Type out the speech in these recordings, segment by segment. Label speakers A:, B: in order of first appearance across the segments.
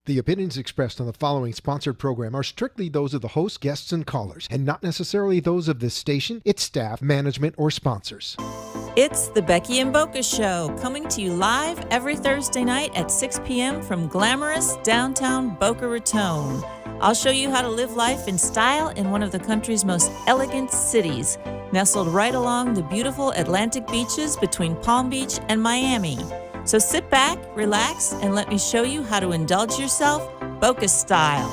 A: The opinions expressed on the following sponsored program are strictly those of the host, guests, and callers, and not necessarily those of this station, its staff, management, or sponsors.
B: It's the Becky and Boca Show, coming to you live every Thursday night at 6 p.m. from glamorous downtown Boca Raton. I'll show you how to live life in style in one of the country's most elegant cities, nestled right along the beautiful Atlantic beaches between Palm Beach and Miami. So sit back, relax, and let me show you how to indulge yourself Boca style.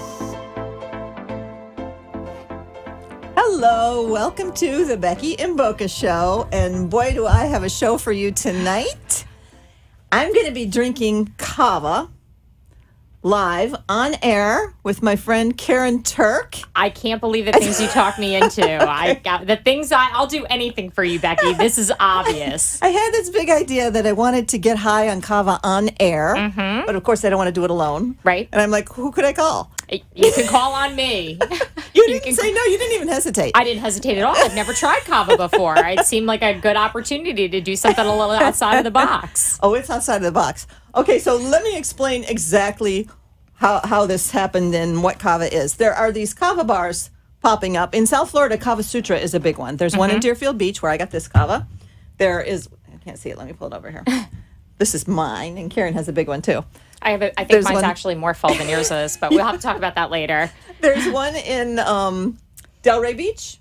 C: Hello, welcome to the Becky and Boca Show, and boy do I have a show for you tonight. I'm going to be drinking kava live on air with my friend Karen Turk.
D: I can't believe the things you talk me into. I'll do anything for you, Becky. This is obvious.
C: I had this big idea that I wanted to get high on kava on air, but of course I don't want to do it alone.
D: Right.
C: And I'm like, who could I call?
D: You can call on me.
C: You didn't say no. You didn't even hesitate.
D: I didn't hesitate at all. I've never tried kava before. It seemed like a good opportunity to do something a little outside of the box.
C: Oh, it's outside of the box. Okay, so let me explain exactly how this happened and what kava is. There are these kava bars popping up. In South Florida, Kava Sutra is a big one. There's one in Deerfield Beach where I got this kava. There is, I can't see it. Let me pull it over here. This is mine, and Karen has a big one too.
D: I think mine's actually more full than yours is, but we'll have to talk about that later.
C: There's one in Delray Beach.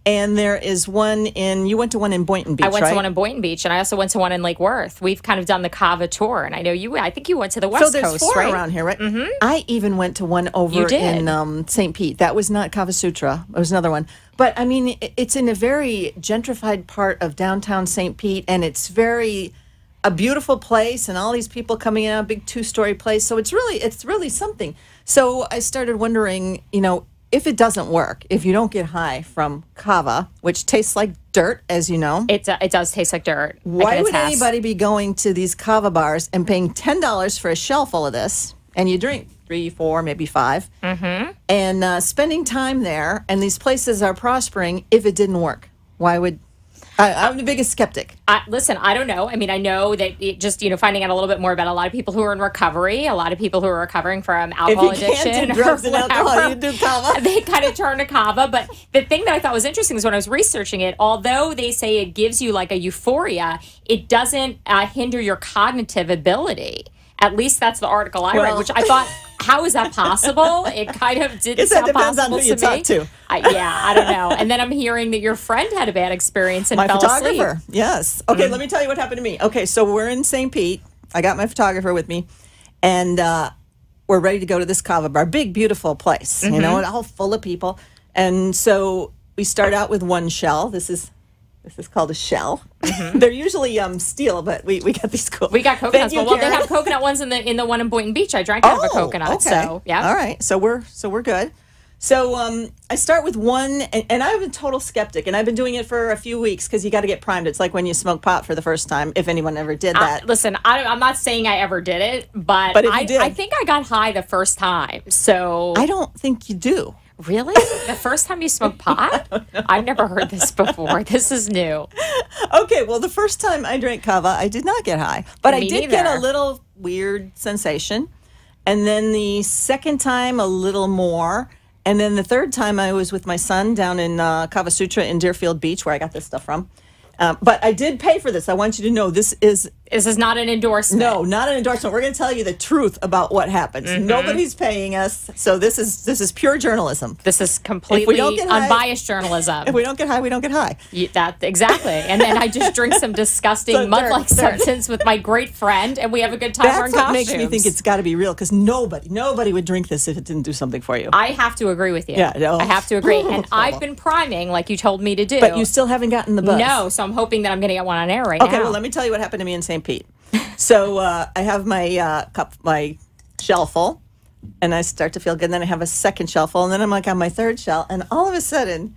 C: And there is one you went to one in Boynton Beach,
D: I went
C: right?
D: to one in Boynton Beach, and I also went to one in Lake Worth. We've kind of done the kava tour, and I think you went to the West Coast, right?
C: So there's four around here, right? I even went to one over in St. Pete. That was not Kava Sutra. It was another one. But, I mean, it's in a very gentrified part of downtown St. Pete, and it's a beautiful place, and all these people coming in, a big two-story place. So it's really something. So I started wondering, if it doesn't work, if you don't get high from kava, which tastes like dirt, as you know.
D: It does taste like dirt.
C: Why would anybody be going to these kava bars and paying $10 for a shell full of this, and you drink 3, 4, maybe 5, and spending time there, and these places are prospering, if it didn't work? Why would... I'm the biggest skeptic.
D: Listen, I don't know. I mean, I know that finding out a little bit more about a lot of people who are in recovery, a lot of people who are recovering from alcohol addiction.
C: If you can't do drugs and alcohol, you do kava.
D: They kind of turn to kava. But the thing that I thought was interesting is when I was researching it, although they say it gives you like a euphoria, it doesn't hinder your cognitive ability. At least that's the article I read, which I thought, how is that possible? It kind of didn't sound possible to me.
C: Talk to.
D: I don't know. And then I'm hearing that your friend had a bad experience and fell asleep.
C: My photographer, yes. Okay, let me tell you what happened to me. Okay, so we're in St. Pete. I got my photographer with me, and we're ready to go to this kava bar. Big, beautiful place, all full of people. And so we start out with one shell. This is called a shell. They're usually steel, but we got these cool.
D: We got coconuts. Well, they have coconut ones in the one in Boynton Beach. I drank out of a coconut.
C: Okay.
D: So yeah.
C: All right. So we're good. So I start with one, and I'm a total skeptic, and I've been doing it for a few weeks because you got to get primed. It's like when you smoke pot for the first time, if anyone ever did that.
D: Listen, I'm not saying I ever did it, but I think I got high the first time. So
C: I don't think you do.
D: Really? The first time you smoked pot? I've never heard this before. This is new.
C: Okay, well, the first time I drank kava, I did not get high. But I did get a little weird sensation. And then the second time, a little more. And then the third time, I was with my son down in Kava Sutra in Deerfield Beach, where I got this stuff from. But I did pay for this. I want you to know this is
D: not an endorsement.
C: No, not an endorsement. We're going to tell you the truth about what happens. Nobody's paying us, so this is pure journalism.
D: This is completely unbiased journalism.
C: If we don't get high, we don't get high.
D: Exactly. And then I just drink some disgusting mud-like substance with my great friend, and we have a good time wearing costumes.
C: That's what makes me think it's got to be real, because nobody would drink this if it didn't do something for you.
D: I have to agree with you.
C: Yeah, no.
D: I have to agree. And I've been priming like you told me to do.
C: But you still haven't gotten the buzz.
D: No, so I'm hoping that I'm going to get one on air right now.
C: Okay, well, let me tell you what happened to me in St. Pete. So I have my my shell full, and I start to feel good. And then I have a second shell full, and then I'm like on my third shell, and all of a sudden,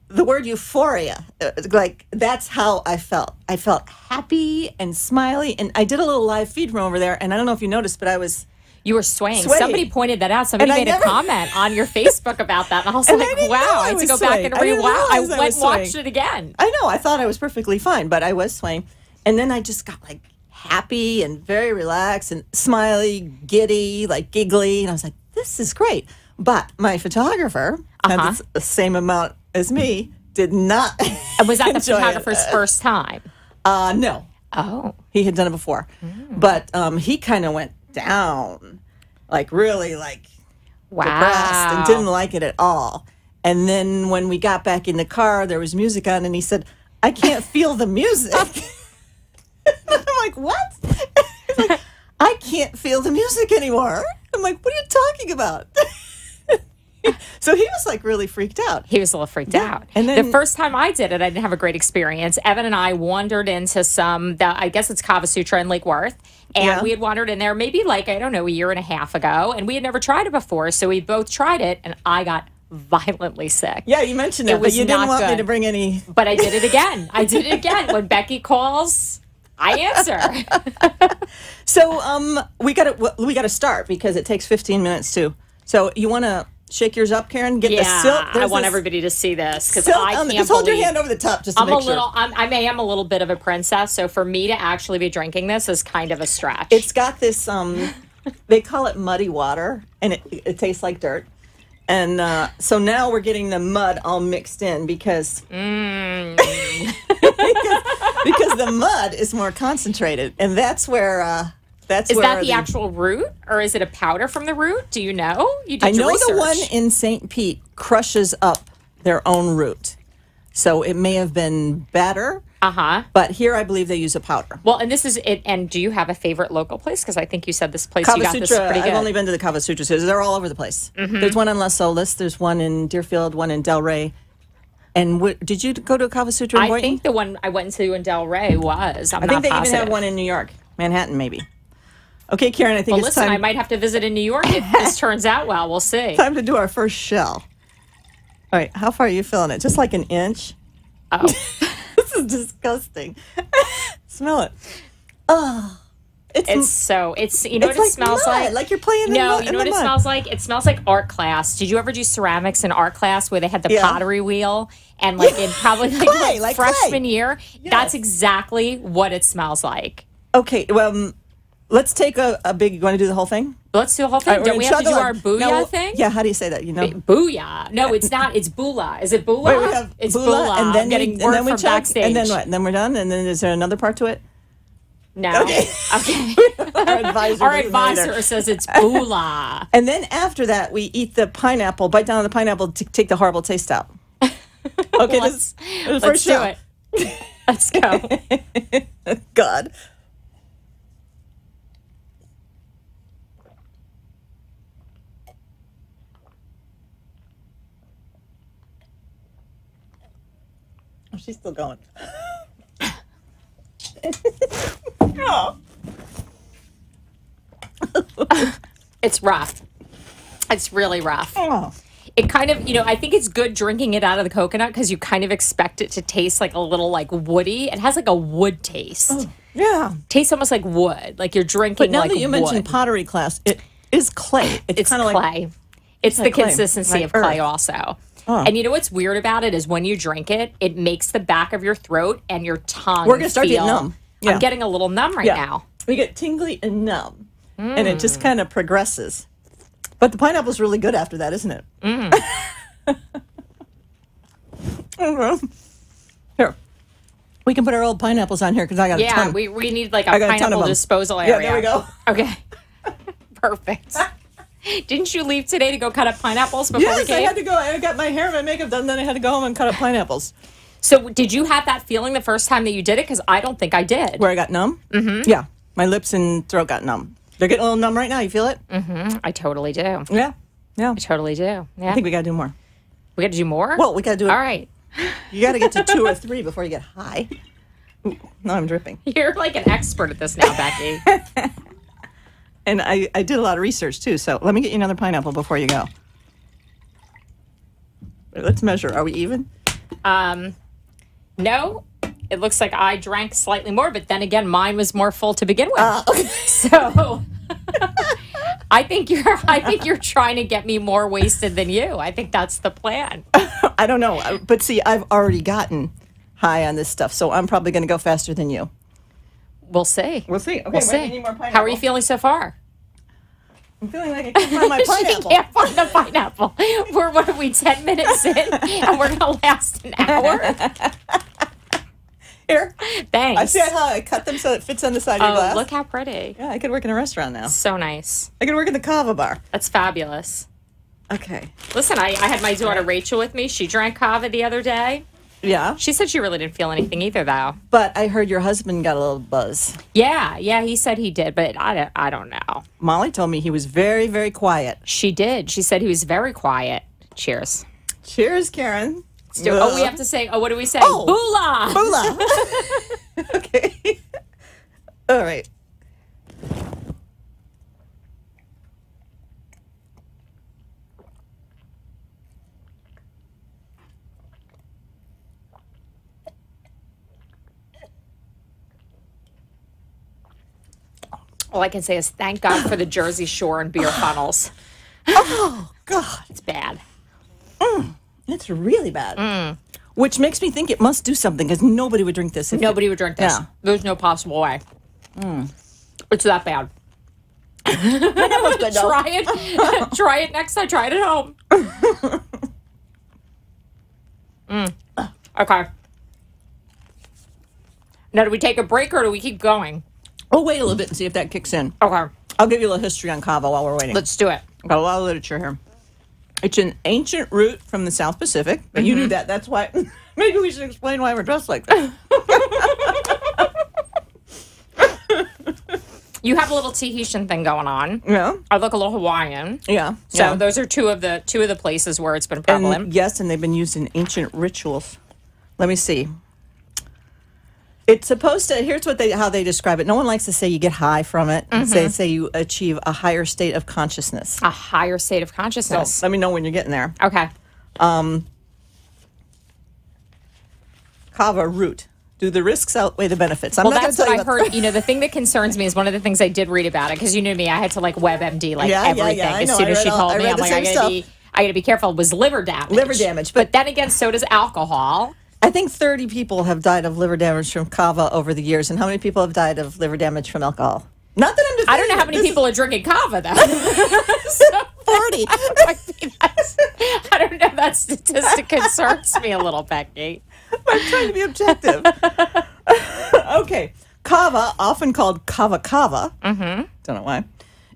C: the word euphoria, like that's how I felt. I felt happy and smiley, and I did a little live feed from over there, and I don't know if you noticed, but I was...
D: You were swaying. Somebody pointed that out. Somebody made a comment on your Facebook about that. And I was like, wow, I had to go back and rewind. I went and watched it again.
C: I know. I thought I was perfectly fine, but I was swaying. And then I just got like happy and very relaxed and smiley, giddy, like giggly. And I was like, this is great. But my photographer had the same amount as me, did not.
D: And was that the photographer's first time?
C: No.
D: Oh.
C: He had done it before. But he kind of went down, like really like depressed and didn't like it at all. And then when we got back in the car, there was music on and he said, I can't feel the music. I'm like, what? He's like, I can't feel the music anymore. I'm like, what are you talking about? So he was like really freaked out.
D: He was a little freaked out. And then the first time I did it, I didn't have a great experience. Evan and I wandered into I guess it's Kava Sutra in Lake Worth. And we had wandered in there maybe like, I don't know, a year and a half ago. And we had never tried it before. So we both tried it and I got violently sick.
C: Yeah, you mentioned it, but you didn't want me to bring any.
D: But I did it again. When Becky calls, I answer.
C: So we gotta start because it takes 15 minutes too. So you want to shake yours up, Karen? Get the silk.
D: I want everybody to see this because I can't
C: just hold your hand over the top just to make sure.
D: I am a little bit of a princess, so for me to actually be drinking this is kind of a stretch.
C: It's got this. They call it muddy water, and it tastes like dirt. And so now we're getting the mud all mixed in because because the mud is more concentrated, and that's where. Is that
D: the actual root, or is it a powder from the root? Do you know?
C: I know the one in St. Pete crushes up their own root, so it may have been better. But here, I believe they use a powder.
D: Well, and this is it. And do you have a favorite local place? Because I think you said this place
C: Kava
D: you got
C: Sutra,
D: this pretty good.
C: I've only been to the Kava Sutra. They're all over the place. There's one in Las Olas. There's one in Deerfield. One in Delray. And did you go to a Kava Sutra in Boynton?
D: I think the one I went to in Delray was.
C: I think they even have one in New York, Manhattan, maybe. Okay, Karen, I think it's time.
D: I might have to visit in New York if this turns out well. We'll see.
C: Time to do our first shell. All right, how far are you filling it? Just like an inch?
D: Oh.
C: This is disgusting. Smell it. Oh.
D: It's you know what it smells
C: mud,
D: like?
C: Like you're playing in
D: No,
C: the
D: you know what it smells like? It smells like art class. Did you ever do ceramics in art class where they had the pottery wheel and like in probably like freshman year? Yes. That's exactly what it smells like.
C: Okay, well, let's take a big. You want to do the whole thing?
D: Let's do the whole thing. Right, don't we have to do our booyah thing?
C: Yeah, how do you say that? You know,
D: booyah. No, it's not. It's boolah. Is it boolah?
C: Wait, we have
D: it's
C: boolah, and then
D: getting word from backstage.
C: And then what? And then we're done. And then is there another part to it?
D: No.
C: Okay. Our
D: advisor says it's boolah.
C: And then after that, we eat the pineapple. Bite down on the pineapple to take the horrible taste out. Okay,
D: let's do it. Let's go.
C: God. She's still going. Oh.
D: It's rough. It's really rough.
C: Oh.
D: It kind of, I think it's good drinking it out of the coconut because you kind of expect it to taste like a little like woody. It has like a wood taste.
C: Oh, yeah.
D: Tastes almost like wood. Like you're drinking
C: like wood. But now that you
D: wood.
C: mentioned pottery class, it is clay.
D: It's kind of clay. Like, it's the consistency of clay also. Oh. And you know what's weird about it is when you drink it, it makes the back of your throat and your tongue
C: We're going to start getting numb. Yeah.
D: I'm getting a little numb right now.
C: We get tingly and numb. And it just kind of progresses. But the pineapple's really good after that, isn't it? Here. We can put our old pineapples on here because I got a ton.
D: Yeah, we need like a pineapple disposal area.
C: Yeah, there we go.
D: Okay. Perfect. Didn't you leave today to go cut up pineapples before we came?
C: Yes, I had to go. I got my hair and my makeup done, then I had to go home and cut up pineapples.
D: So did you have that feeling the first time that you did it? Because I don't think I did.
C: Where I got numb? Mm-hmm. Yeah. My lips and throat got numb. They're getting a little numb right now. You feel it?
D: Mm-hmm. I totally do.
C: Yeah. Yeah.
D: I totally do. Yeah.
C: I think we got to do more.
D: We got to do more?
C: Well, we got to do it.
D: All right.
C: You got to get to 2 or 3 before you get high. Ooh, now I'm dripping.
D: You're like an expert at this now, Becky.
C: And I did a lot of research, too, so let me get you another pineapple before you go. Let's measure. Are we even?
D: No. It looks like I drank slightly more, but then again, mine was more full to begin with.
C: Okay.
D: So I think you're trying to get me more wasted than you. I think that's the plan.
C: I don't know. But see, I've already gotten high on this stuff, so I'm probably going to go faster than you.
D: We'll see.
C: We'll see. Okay,
D: We'll see.
C: I need more pineapple.
D: How are you feeling so far?
C: I'm feeling like I can't find my pineapple.
D: She can't find the pineapple. What are we, 10 minutes in, and we're going to last an hour?
C: Here.
D: Thanks.
C: I see how I cut them so it fits on the side of your glass.
D: Look how pretty.
C: Yeah, I could work in a restaurant now.
D: So nice.
C: I could work in the kava bar.
D: That's fabulous.
C: Okay.
D: Listen, I had my daughter Rachel with me. She drank kava the other day.
C: Yeah.
D: She said she really didn't feel anything either, though.
C: But I heard your husband got a little buzz.
D: Yeah, he said he did, but I don't know.
C: Molly told me he was very, very quiet.
D: She did. She said he was very quiet. Cheers.
C: Cheers, Karen.
D: Oh, we have to say, what do we say?
C: Oh.
D: Boola!
C: Boola. Okay. All right.
D: All I can say is thank God for the Jersey Shore and beer funnels.
C: Oh, God.
D: It's bad.
C: It's really bad. Which makes me think it must do something because nobody would drink this.
D: Nobody would drink this.
C: Yeah.
D: There's no possible way. It's that bad.
C: Good,
D: Try it. Try it next time. Try it at home. Okay. Now, do we take a break or do we keep going?
C: We'll wait a little bit and see if that kicks in.
D: Okay.
C: I'll give you a little history on kava while we're waiting.
D: Let's do it.
C: Got a lot of literature here. It's an ancient root from the South Pacific. And you knew that. That's why. Maybe we should explain why we're dressed like that.
D: You have a little Tahitian thing going on.
C: Yeah.
D: I look a little Hawaiian.
C: Yeah.
D: So those are two of the places where it's been prevalent.
C: And yes, and they've been used in ancient rituals. Let me see. It's supposed to. Here's how they describe it. No one likes to say you get high from it. They say you achieve a higher state of consciousness.
D: A higher state of consciousness.
C: So let me know when you're getting there.
D: Okay.
C: Kava root. Do the risks outweigh the benefits?
D: Well, that's what I heard. The thing that concerns me is one of the things I did read about it because you knew me. I had to WebMD everything as soon as she told me. I'm like, I gotta be careful. It was liver damage.
C: Liver damage,
D: but then again, so does alcohol.
C: I think 30 people have died of liver damage from kava over the years. And how many people have died of liver damage from alcohol? Not that I'm defending.
D: I don't know how many people are drinking kava, though.
C: 40.
D: I don't know. That statistic concerns me a little, Becky.
C: I'm trying to be objective. Okay. Kava, often called kava, don't know why,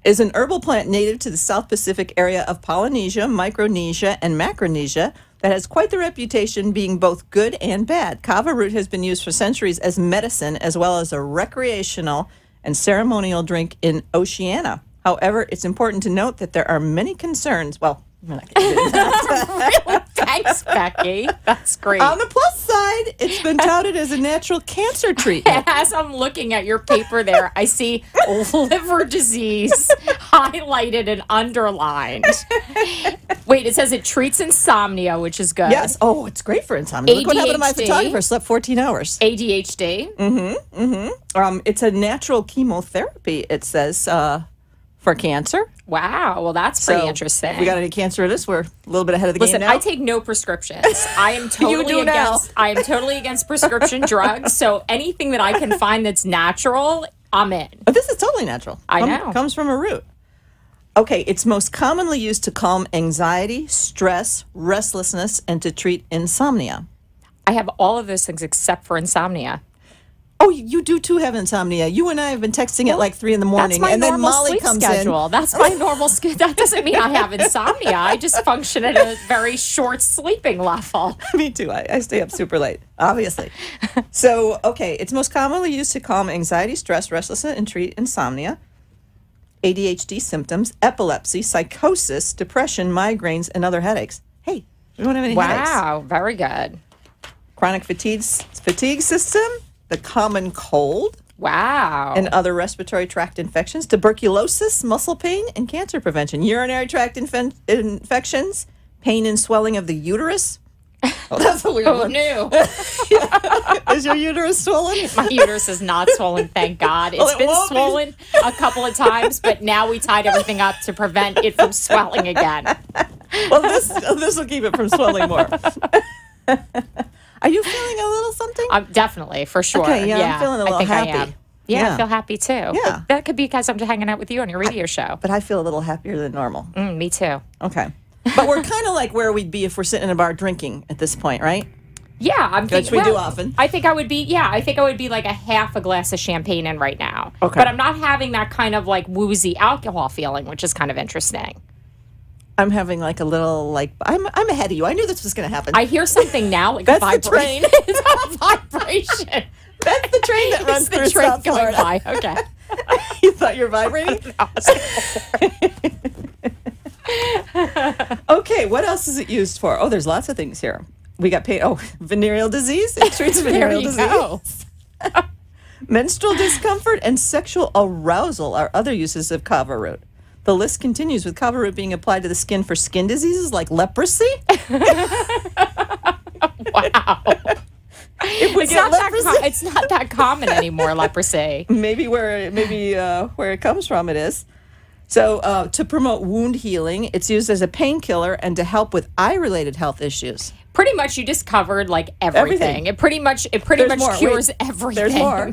C: is an herbal plant native to the South Pacific area of Polynesia, Micronesia, and Macronesia that has quite the reputation being both good and bad. Kava root has been used for centuries as medicine as well as a recreational and ceremonial drink in Oceania. However, it's important to note that there are many concerns. Well, we're not going to get into that.
D: Really? Thanks, Becky. That's great.
C: On the plus side, it's been touted as a natural cancer treatment.
D: As I'm looking at your paper there, I see liver disease highlighted and underlined. Wait, it says it treats insomnia, which is good.
C: Yes. Oh, it's great for insomnia. Look what happened to my photographer. Slept 14 hours.
D: ADHD.
C: It's a natural chemotherapy, it says, for cancer.
D: Wow. Well, that's pretty interesting.
C: If we got any canceritis, we're a little bit ahead of the game now.
D: I take no prescriptions. I am totally against prescription drugs. So anything that I can find that's natural, I'm in.
C: But this is totally natural.
D: I know.
C: Comes from a root. Okay, it's most commonly used to calm anxiety, stress, restlessness, and to treat insomnia.
D: I have all of those things except for insomnia.
C: Oh, you do too have insomnia. You and I have been texting at like 3 in the morning,
D: and
C: then Molly comes
D: schedule. That's my normal schedule. That doesn't mean I have insomnia. I just function at a very short sleeping level.
C: Me too. I stay up super late, obviously. So, okay, it's most commonly used to calm anxiety, stress, restlessness, and treat insomnia, ADHD symptoms, epilepsy, psychosis, depression, migraines, and other headaches. Hey, we don't have any headaches.
D: Wow, very good.
C: Chronic fatigue system, the common cold.
D: Wow.
C: And other respiratory tract infections, tuberculosis, muscle pain, and cancer prevention. Urinary tract infections, pain and swelling of the uterus. Oh, that's a weird one.
D: Who knew?
C: Is your uterus swollen?
D: My uterus is not swollen, thank God. It's been swollen a couple of times, but now we tied everything up to prevent it from swelling again.
C: Well, this will keep it from swelling more. Are you feeling a little something?
D: Definitely, for sure.
C: Okay, yeah, I'm feeling a little happy.
D: I am. Yeah, I feel happy too.
C: Yeah.
D: But that could be because I'm hanging out with you on your radio show.
C: But I feel a little happier than normal.
D: Me too.
C: Okay. But we're kind of like where we'd be if we're sitting in a bar drinking at this point, right?
D: Yeah, I'm thinking.
C: Which we do often.
D: I think I would be. Yeah, I think I would be like a half a glass of champagne in right now.
C: Okay.
D: But I'm not having that kind of like woozy alcohol feeling, which is kind of interesting.
C: I'm having like a little like I'm ahead of you. I knew this was going to happen.
D: I hear something now, like
C: That's
D: a
C: the train.
D: It's a vibration.
C: That's the train that runs through South
D: going
C: Florida.
D: by. Okay.
C: You thought you were vibrating? Okay, what else is it used for? Oh, there's lots of things here. We got venereal disease. It treats venereal disease. Menstrual discomfort and sexual arousal are other uses of kava root. The list continues with kava root being applied to the skin for skin diseases like leprosy.
D: Wow. It's not that common anymore, leprosy.
C: Maybe where it comes from it is. So to promote wound healing, it's used as a painkiller and to help with eye-related health issues.
D: Pretty much, you just covered like everything. It pretty much cures everything.
C: There's more.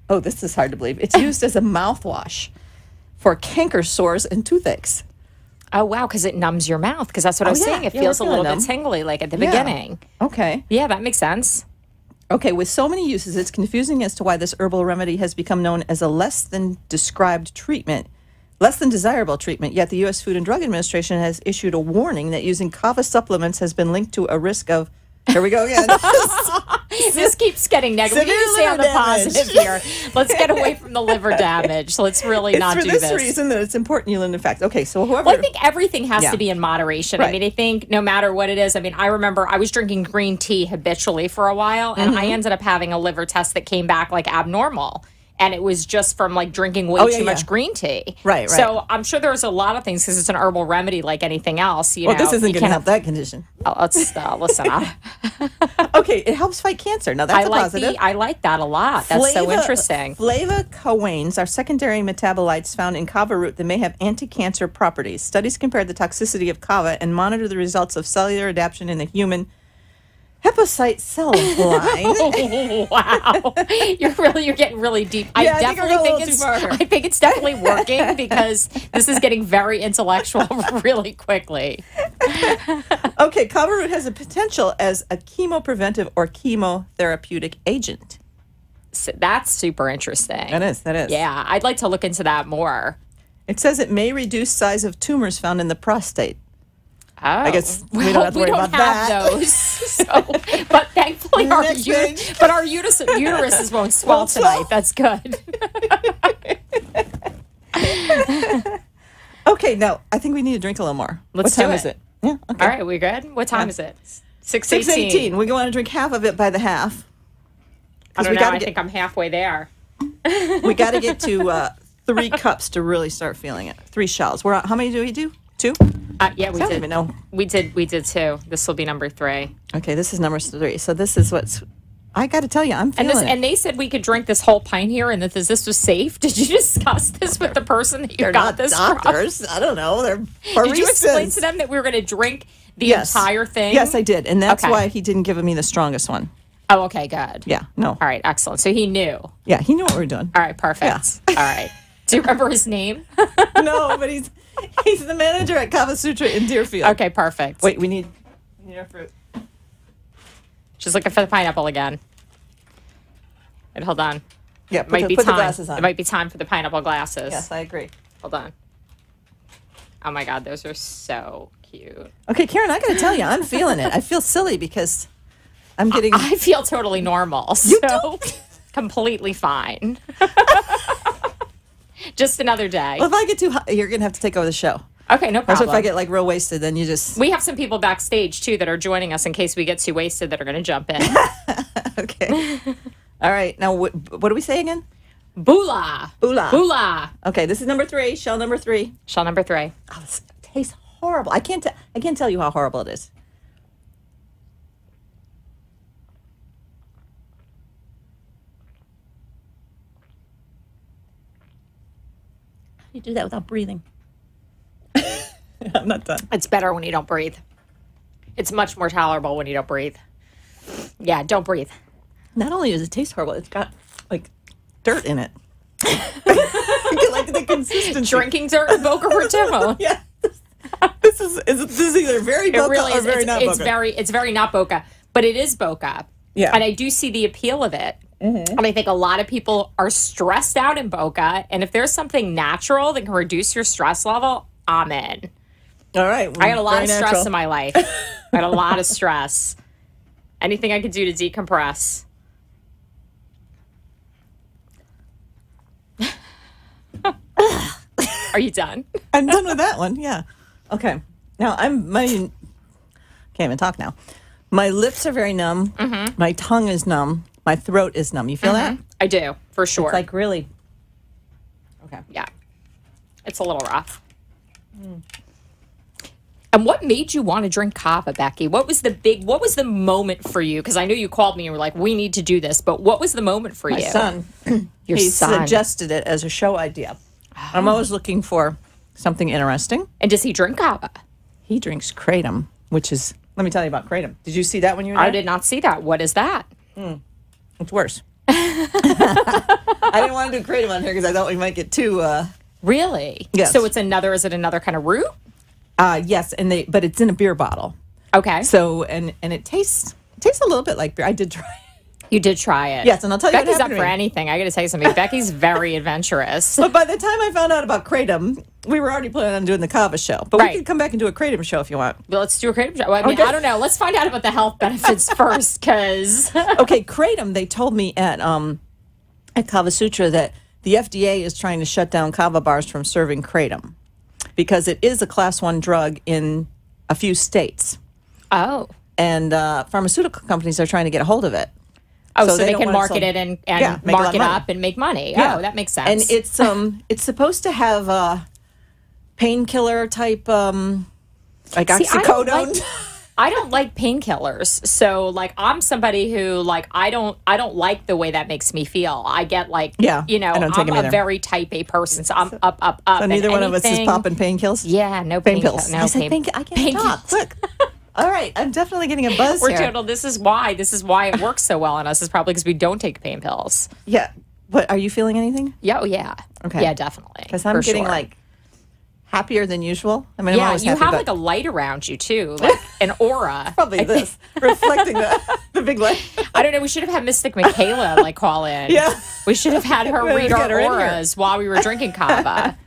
C: Oh, this is hard to believe. It's used as a mouthwash for canker sores and toothaches.
D: Oh, wow, because it numbs your mouth. Because that's what I was saying. It feels a little bit tingly, like at the beginning.
C: Okay.
D: Yeah, that makes sense.
C: Okay, with so many uses, it's confusing as to why this herbal remedy has become known as a less than desirable treatment. Yet the U.S. Food and Drug Administration has issued a warning that using kava supplements has been linked to a risk of. Here we go again.
D: This keeps getting negative. We need to stay on the positive here. Let's get away from the liver damage. Let's really not do this.
C: It's for this reason that it's important you learn the facts. Okay, so whoever...
D: Well, I think everything has to be in moderation. Right. I mean, I think no matter what it is, I mean, I remember I was drinking green tea habitually for a while, and I ended up having a liver test that came back like abnormal. And it was just from like drinking way too much green tea.
C: Right.
D: So I'm sure there's a lot of things because it's an herbal remedy like anything else. You know,
C: this isn't going to help that condition.
D: Oh, let's listen.
C: Okay, it helps fight cancer. Now that's a positive.
D: I like that a lot. That's so interesting.
C: Flavonoids are secondary metabolites found in kava root that may have anti-cancer properties. Studies compared the toxicity of kava and monitored the results of cellular adaptation in the human hepatocyte cell line.
D: Wow. You're getting really deep.
C: Yeah,
D: I think it's definitely working because this is getting very intellectual really quickly.
C: Okay, kava root has a potential as a chemopreventive or chemotherapeutic agent.
D: So that's super interesting.
C: That is.
D: Yeah, I'd like to look into that more.
C: It says it may reduce size of tumors found in the prostate.
D: Oh.
C: I guess we don't have to worry about that.
D: Those. So, but thankfully, our uteruses won't swell tonight. That's good.
C: Okay, now I think we need to drink a little more.
D: What
C: time is it? Yeah. Okay.
D: All right, we good? What time is it?
C: 6:18. We want to drink half of it by the half.
D: I don't know. I think I'm halfway there.
C: We got to get to 3 cups to really start feeling it. 3 shots. How many do we do? 2?
D: Yeah, we did. I don't even know. We did 2. This will be number 3.
C: Okay, this is number 3. So this is what's. I got to tell you, I'm feeling it.
D: And they said we could drink this whole pint here, and that this was safe. Did you discuss this with the person that you got this from?
C: They're not doctors. I don't know. They're baristas.
D: Did you explain to them that we were going to drink the entire thing?
C: Yes, I did, and that's why he didn't give me the strongest one.
D: Oh, okay, good.
C: Yeah, no.
D: All right, excellent. So he knew.
C: Yeah, he knew what we were doing.
D: All right, perfect. Yeah. All right. Do you remember his name?
C: No, but he's the manager at Kava Sutra in Deerfield.
D: Okay, perfect.
C: Wait, we need our fruit.
D: She's looking for the pineapple again. And hold on.
C: Yeah, put the glasses on.
D: It might be time for the pineapple glasses.
C: Yes, I agree.
D: Hold on. Oh my God, those are so cute.
C: Okay, Karen, I got to tell you, I'm feeling it. I feel silly because I'm getting.
D: I feel totally normal.
C: You
D: so completely fine. Just another day.
C: Well, if I get too hot, you're going to have to take over the show.
D: Okay, no problem.
C: So if I get like real wasted, then you just...
D: We have some people backstage, too, that are joining us in case we get too wasted that are going to jump in.
C: Okay. All right. Now, what do we say again?
D: Bula.
C: Bula.
D: Bula.
C: Okay, this is number 3, shell number 3.
D: Shell number 3.
C: Oh, this tastes horrible. I can't tell you how horrible it is. You do that without breathing. I'm not done.
D: It's better when you don't breathe. It's much more tolerable when you don't breathe. Yeah, don't breathe.
C: Not only does it taste horrible, it's got like dirt in it. Like the consistency.
D: Drinking dirt in Boca Raton.
C: Yeah. This is either very Boca or very not Boca.
D: It's very not Boca, but it is Boca.
C: Yeah.
D: And I do see the appeal of it. Mm-hmm. And I think a lot of people are stressed out in Boca. And if there's something natural that can reduce your stress level, I'm in.
C: All right. Well,
D: I got a lot of stress in my life. I got a lot of stress. Anything I could do to decompress. Are you done?
C: I'm done with that one. Yeah. Okay. Now can't even talk now. My lips are very numb. Mm-hmm. My tongue is numb. My throat is numb. You feel that?
D: I do, for sure.
C: It's like really. Okay.
D: Yeah. It's a little rough. Mm. And what made you want to drink kava, Becky? What was the moment for you? Because I know you called me and were like, we need to do this. But what was the moment for you?
C: My son.
D: Your son
C: suggested it as a show idea. Oh. I'm always looking for something interesting.
D: And does he drink kava?
C: He drinks kratom, which is, let me tell you about kratom. Did you see that when you were there?
D: I did not see that. What is that?
C: It's worse. I didn't want to do kratom on here because I thought we might get too...
D: Really?
C: Yes.
D: So is it another kind of root?
C: Yes, but it's in a beer bottle.
D: Okay.
C: So, and it tastes a little bit like beer. I did try it.
D: You did try it.
C: Yes, and I'll tell you
D: Becky's
C: what happened
D: up for anything. I got to tell you something. Becky's very adventurous.
C: But by the time I found out about kratom, we were already planning on doing the kava show. But we could come back and do a kratom show if you want.
D: Well, let's do a kratom show. I mean, I don't know. Let's find out about the health benefits first, because...
C: Okay, kratom, they told me at Kava Sutra that the FDA is trying to shut down kava bars from serving kratom because it is a class 1 drug in a few states.
D: Oh.
C: And pharmaceutical companies are trying to get a hold of it.
D: Oh, so they can market it and mark it up and make money. Yeah. Oh, that makes sense.
C: And it's supposed to have painkiller type like oxycodone.
D: I don't like painkillers. So like I'm somebody who like I don't like the way that makes me feel. I get like I'm a very type A person. So I'm up.
C: So neither one of us is popping painkills?
D: Yeah, no pain pills. No
C: I said I can't talk. Look. All right, I'm definitely getting a buzz here.
D: Total. This is why it works so well on us. Is probably because we don't take pain pills.
C: Yeah, but are you feeling anything?
D: Yeah, yeah.
C: Okay,
D: yeah, definitely.
C: Because I'm getting like happier than usual. I mean,
D: yeah, you have like a light around you too, like an aura.
C: Probably this reflecting the big light.
D: I don't know. We should have had Mystic Michaela like call in.
C: Yeah,
D: we should have had her read our auras while we were drinking kava.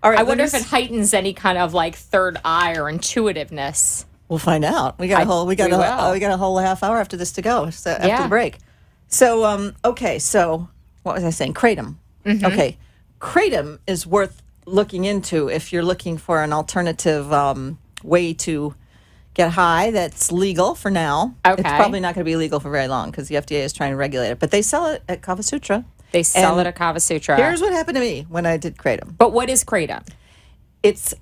D: All right, I wonder if it heightens any kind of like third eye or intuitiveness.
C: We'll find out. We got a whole half hour after this to go. So after the break. So okay. So what was I saying? Kratom. Mm-hmm. Okay, kratom is worth looking into if you're looking for an alternative way to get high that's legal for now. Okay. It's probably not going to be legal for very long because the FDA is trying to regulate it. But they sell it at Kava Sutra.
D: They sell it at Kava Sutra.
C: Here's what happened to me when I did kratom.
D: But what is kratom?
C: It's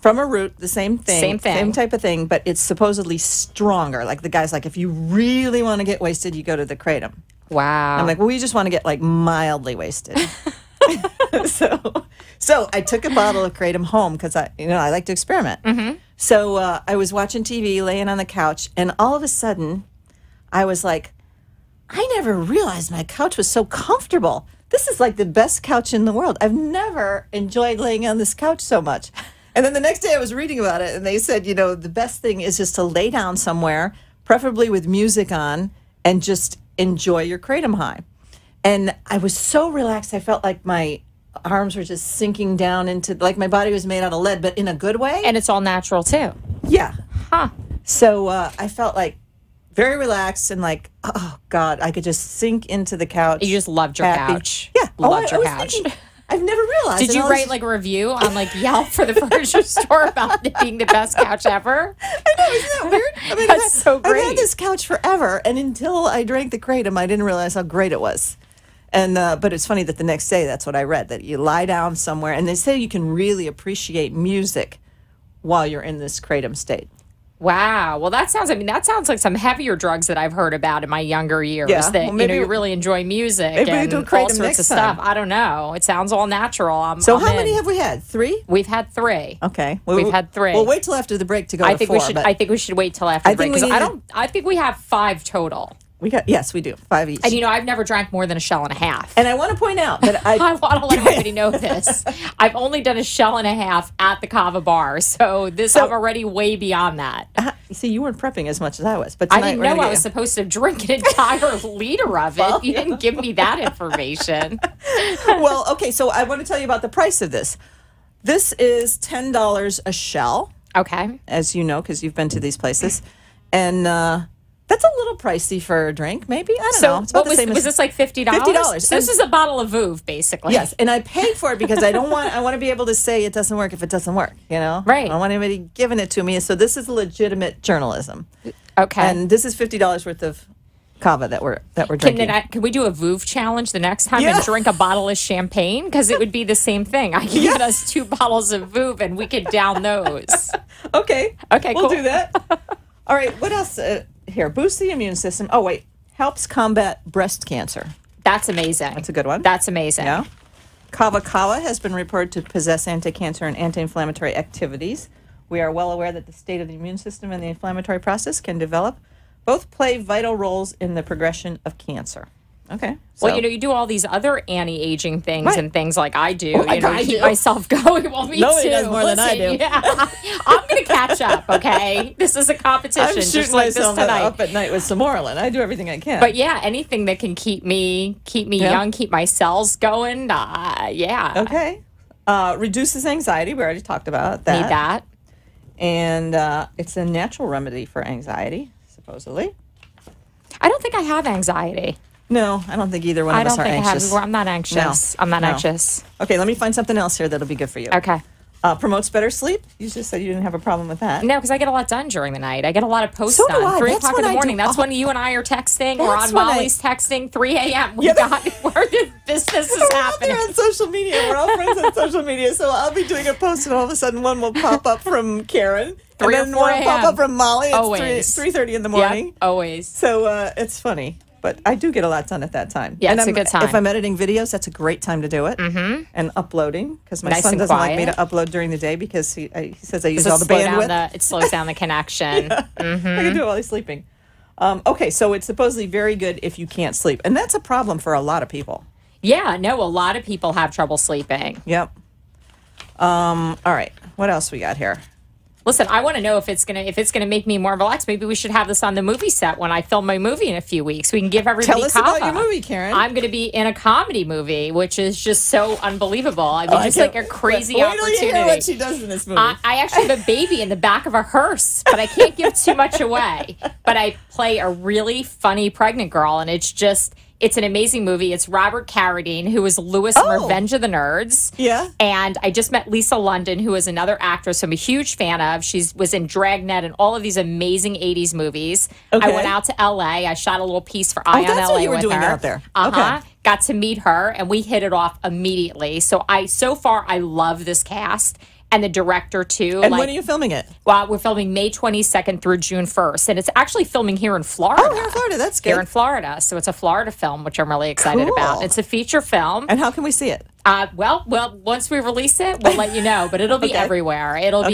C: from a root, the same thing. Same type of thing, but it's supposedly stronger. Like the guy's like, if you really want to get wasted, you go to the kratom.
D: Wow.
C: I'm like, well, we just want to get like mildly wasted. So I took a bottle of kratom home because I like to experiment. Mm-hmm. So I was watching TV, laying on the couch, and all of a sudden, I was like, I never realized my couch was so comfortable. This is like the best couch in the world. I've never enjoyed laying on this couch so much. And then the next day I was reading about it, and they said, the best thing is just to lay down somewhere, preferably with music on, and just enjoy your kratom high. And I was so relaxed, I felt like my arms were just sinking down into, like my body was made out of lead, but in a good way.
D: And it's all natural, too.
C: Yeah.
D: Huh.
C: So I felt like very relaxed and like, oh, God, I could just sink into the couch.
D: You just loved your couch.
C: Yeah.
D: Loved your couch.
C: Thinking, I've never realized.
D: Did you write like a review on like Yelp for the furniture store about it being the best couch ever?
C: I know, isn't that weird? I mean,
D: that's so great.
C: I've had this couch forever, and until I drank the kratom, I didn't realize how great it was. And but it's funny that the next day, that's what I read, that you lie down somewhere, and they say you can really appreciate music while you're in this kratom state.
D: Wow. Well, that sounds like some heavier drugs that I've heard about in my younger years.
C: Yeah.
D: That you really enjoy music and all sorts of stuff. I don't know. It sounds all natural. I'm
C: how
D: in.
C: Many have we had? 3?
D: We've had 3.
C: Okay.
D: We've had 3.
C: We'll wait till after the break to go to 4.
D: I think we should wait till after the break because I think we have 5 total.
C: Yes, we do. 5 each.
D: And I've never drank more than a shell and a half.
C: And I want to point out that
D: I want to let everybody know this. I've only done a shell and a half at the Cava bar, so I'm already way beyond that.
C: See, you weren't prepping as much as I was, but
D: I didn't know I was supposed to drink an entire liter of it.
C: Well,
D: you didn't give me that information.
C: Well, okay, so I want to tell you about the price of this. This is $10 a shell.
D: Okay.
C: As you know, because you've been to these places. And that's a little pricey for a drink, maybe. I don't know. It's about the same
D: was this like $50?
C: $50.
D: So this is a bottle of Vouv, basically.
C: Yes, and I paid for it because I want to be able to say it doesn't work if it doesn't work,
D: Right.
C: I don't want anybody giving it to me. So this is legitimate journalism.
D: Okay.
C: And this is $50 worth of Cava that we're drinking.
D: Can we do a Vouv challenge the next time and drink a bottle of champagne? Because it would be the same thing. I can give us 2 bottles of Vouv and we could down those.
C: Okay.
D: Okay,
C: we'll
D: cool.
C: do that. All right, what else? Here, boost the immune system. Oh, wait. Helps combat breast cancer.
D: That's amazing.
C: That's a good one.
D: That's amazing.
C: Yeah. Kava Kava has been reported to possess anti-cancer and anti-inflammatory activities. We are well aware that the state of the immune system and the inflammatory process can develop. Both play vital roles in the progression of cancer. Okay. So.
D: Well, you do all these other anti-aging things and things like I do.
C: I
D: keep
C: do.
D: myself going. Well, me
C: Nobody
D: too.
C: does more than I do.
D: Yeah. I'm going to catch up, okay? This is a competition.
C: I'm shooting
D: just like
C: myself
D: this tonight.
C: up at night with some Orlin. I do everything I can.
D: But yeah, anything that can keep me young, keep my cells going. Yeah.
C: Okay. Reduces anxiety. We already talked about that.
D: Need that.
C: And it's a natural remedy for anxiety, supposedly.
D: I don't think I have anxiety.
C: No, I don't think either one of us are anxious.
D: I'm not anxious.
C: No,
D: I'm not
C: no.
D: anxious.
C: Okay, let me find something else here that'll be good for you.
D: Okay.
C: Promotes better sleep. You just said you didn't have a problem with that.
D: No, because I get a lot done during the night. I get a lot of posts
C: So do
D: done.
C: I.
D: 3
C: That's
D: o'clock in
C: when
D: the
C: I
D: morning.
C: do-
D: That's when you and I are texting. We're
C: That's
D: on
C: when
D: Molly's texting. 3 a.m. We
C: Yeah,
D: got where the business is
C: We're out there
D: happening.
C: on social media. We're all friends on social media. So I'll be doing a post, and all of a sudden, one will pop up from Karen,
D: 3 or
C: and then
D: 4
C: one will pop
D: a.m.
C: up from Molly. It's
D: Always.
C: 3:30 in the morning.
D: Yep, always.
C: So it's funny. But I do get a lot done at that time.
D: Yeah,
C: and
D: it's a good time.
C: If I'm editing videos, that's a great time to do it. Mm-hmm. And uploading, because my
D: Nice
C: son
D: and
C: doesn't like me
D: quiet.
C: to upload during the day because he says I use
D: Does
C: all
D: it
C: the
D: slow down
C: bandwidth.
D: it slows down the connection.
C: I can do it while he's sleeping. Okay, so it's supposedly very good if you can't sleep. And that's a problem for a lot of people.
D: Yeah, no, a lot of people have trouble sleeping.
C: Yep. All right, what else we got here?
D: Listen, I want to know if it's gonna make me more relaxed. Maybe we should have this on the movie set when I film my movie in a few weeks. We can give everybody
C: Tell us
D: Cava.
C: about your movie, Karen.
D: I'm going to be in a comedy movie, which is just so unbelievable. I mean, just like a crazy
C: Wait till
D: opportunity.
C: you hear what she does in this movie.
D: I actually have a baby in the back of a hearse, but I can't give too much away. But I play a really funny pregnant girl, and it's an amazing movie. It's Robert Carradine, who is Lewis in Revenge of the Nerds.
C: Yeah.
D: And I just met Lisa London, who is another actress I'm a huge fan of. She was in Dragnet and all of these amazing 80s movies.
C: Okay.
D: I went out to LA. I shot a little piece for Eye on
C: that's
D: LA
C: what you were
D: with
C: doing
D: her.
C: out there.
D: Uh-huh.
C: Okay.
D: Got to meet her, and we hit it off immediately. So far, I love this cast. And the director, too.
C: And when are you filming it?
D: Well, we're filming May 22nd through June 1st. And it's actually filming here in Florida.
C: Oh, here in Florida. That's good.
D: Here in Florida. So it's a Florida film, which I'm really excited about. It's a feature film.
C: And how can we see it?
D: Well, once we release it, we'll let you know. But it'll be everywhere. It'll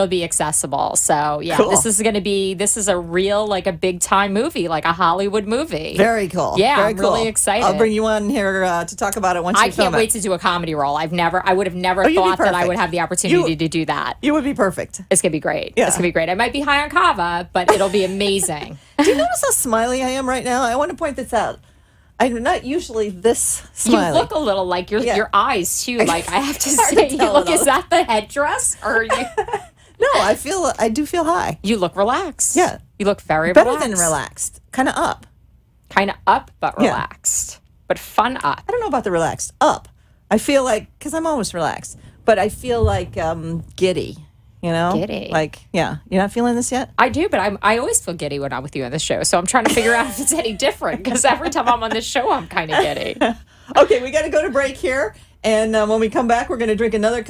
D: be accessible. So yeah,
C: Cool.
D: this is a real, like a big time movie, like a Hollywood movie.
C: Very cool.
D: Yeah,
C: Very
D: I'm
C: cool.
D: really excited.
C: I'll bring you on here to talk about it once you
D: I
C: film
D: can't
C: it.
D: wait to do a comedy role. I would have never
C: you'd be
D: thought that I
C: perfect.
D: would have the opportunity to do that.
C: You would be perfect.
D: It's gonna be great.
C: Yeah.
D: It's gonna be great. I might be high on Cava, but it'll be amazing.
C: Do you notice how smiley I am right now? I want to point this out. I'm not usually this smiley.
D: You look a little like your eyes too. Like I have to
C: hard
D: say,
C: to
D: you
C: tell
D: look.
C: it
D: Is
C: all.
D: that the headdress, or you?
C: No, I do feel high.
D: You look relaxed.
C: Yeah.
D: You look very
C: Better
D: relaxed.
C: than relaxed. Kind of up.
D: Kind of up, but
C: Yeah.
D: relaxed. But fun up.
C: I don't know about the relaxed. Up. I feel like, because I'm always relaxed, but I feel like giddy, you know?
D: Giddy.
C: Like, yeah. You're not feeling this yet?
D: I do, but I always feel giddy when I'm with you on the show. So I'm trying to figure out if it's any different because every time I'm on this show, I'm kind of giddy.
C: Okay, we got to go to break here. And when we come back, we're going to drink another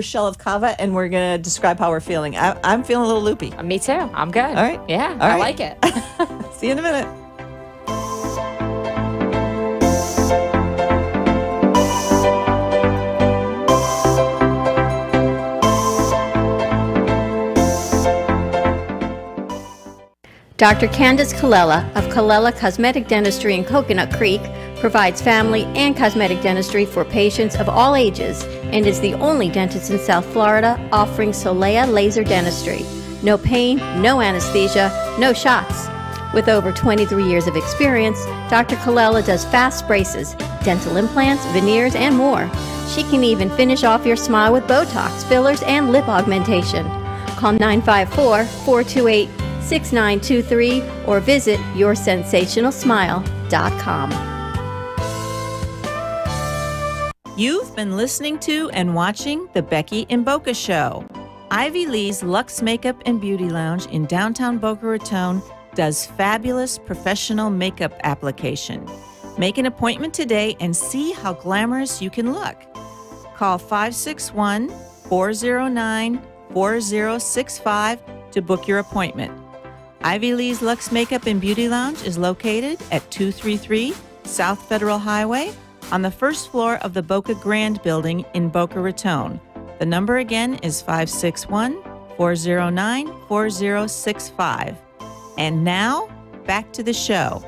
C: shell of Cava, and we're going to describe how we're feeling. I'm feeling a little loopy.
D: Me too. I'm good. All
C: right.
D: Yeah,
C: All
D: I
C: right.
D: like it.
C: See you in a minute.
E: Dr. Candace Colella of Colella Cosmetic Dentistry in Coconut Creek provides family and cosmetic dentistry for patients of all ages and is the only dentist in South Florida offering Solea laser dentistry. No pain, no anesthesia, no shots. With over 23 years of experience, Dr. Colella does fast braces, dental implants, veneers, and more. She can even finish off your smile with Botox, fillers, and lip augmentation. Call 954-428-6923 or visit yoursensationalsmile.com.
B: You've been listening to and watching The Becky and Boca Show. Ivy Lee's Luxe Makeup and Beauty Lounge in downtown Boca Raton does fabulous professional makeup application. Make an appointment today and see how glamorous you can look. Call 561-409-4065 to book your appointment. Ivy Lee's Luxe Makeup and Beauty Lounge is located at 233 South Federal Highway on the first floor of the Boca Grand Building in Boca Raton. The number again is 561-409-4065. And now, back to the show.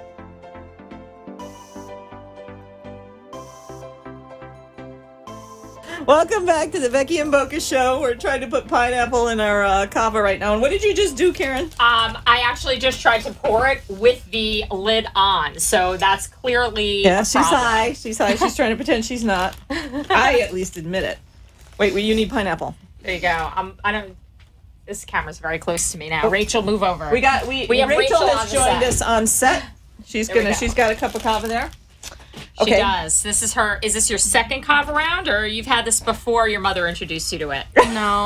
C: Welcome back to the Becky and Boca Show. We're trying to put pineapple in our cava right now. And what did you just do, Karen?
D: I actually just tried to pour it with the lid on, so that's clearly
C: yeah. She's high. She's high. She's trying to pretend she's not. I at least admit it. Wait, well, you need pineapple.
D: There you go. I don't. This camera's very close to me now. Oh. Rachel, move over.
C: We have Rachel has joined us on set. She's got a cup of cava there.
D: She does. This is her. Is this your second cava round, or you've had this before your mother introduced you to it?
F: No,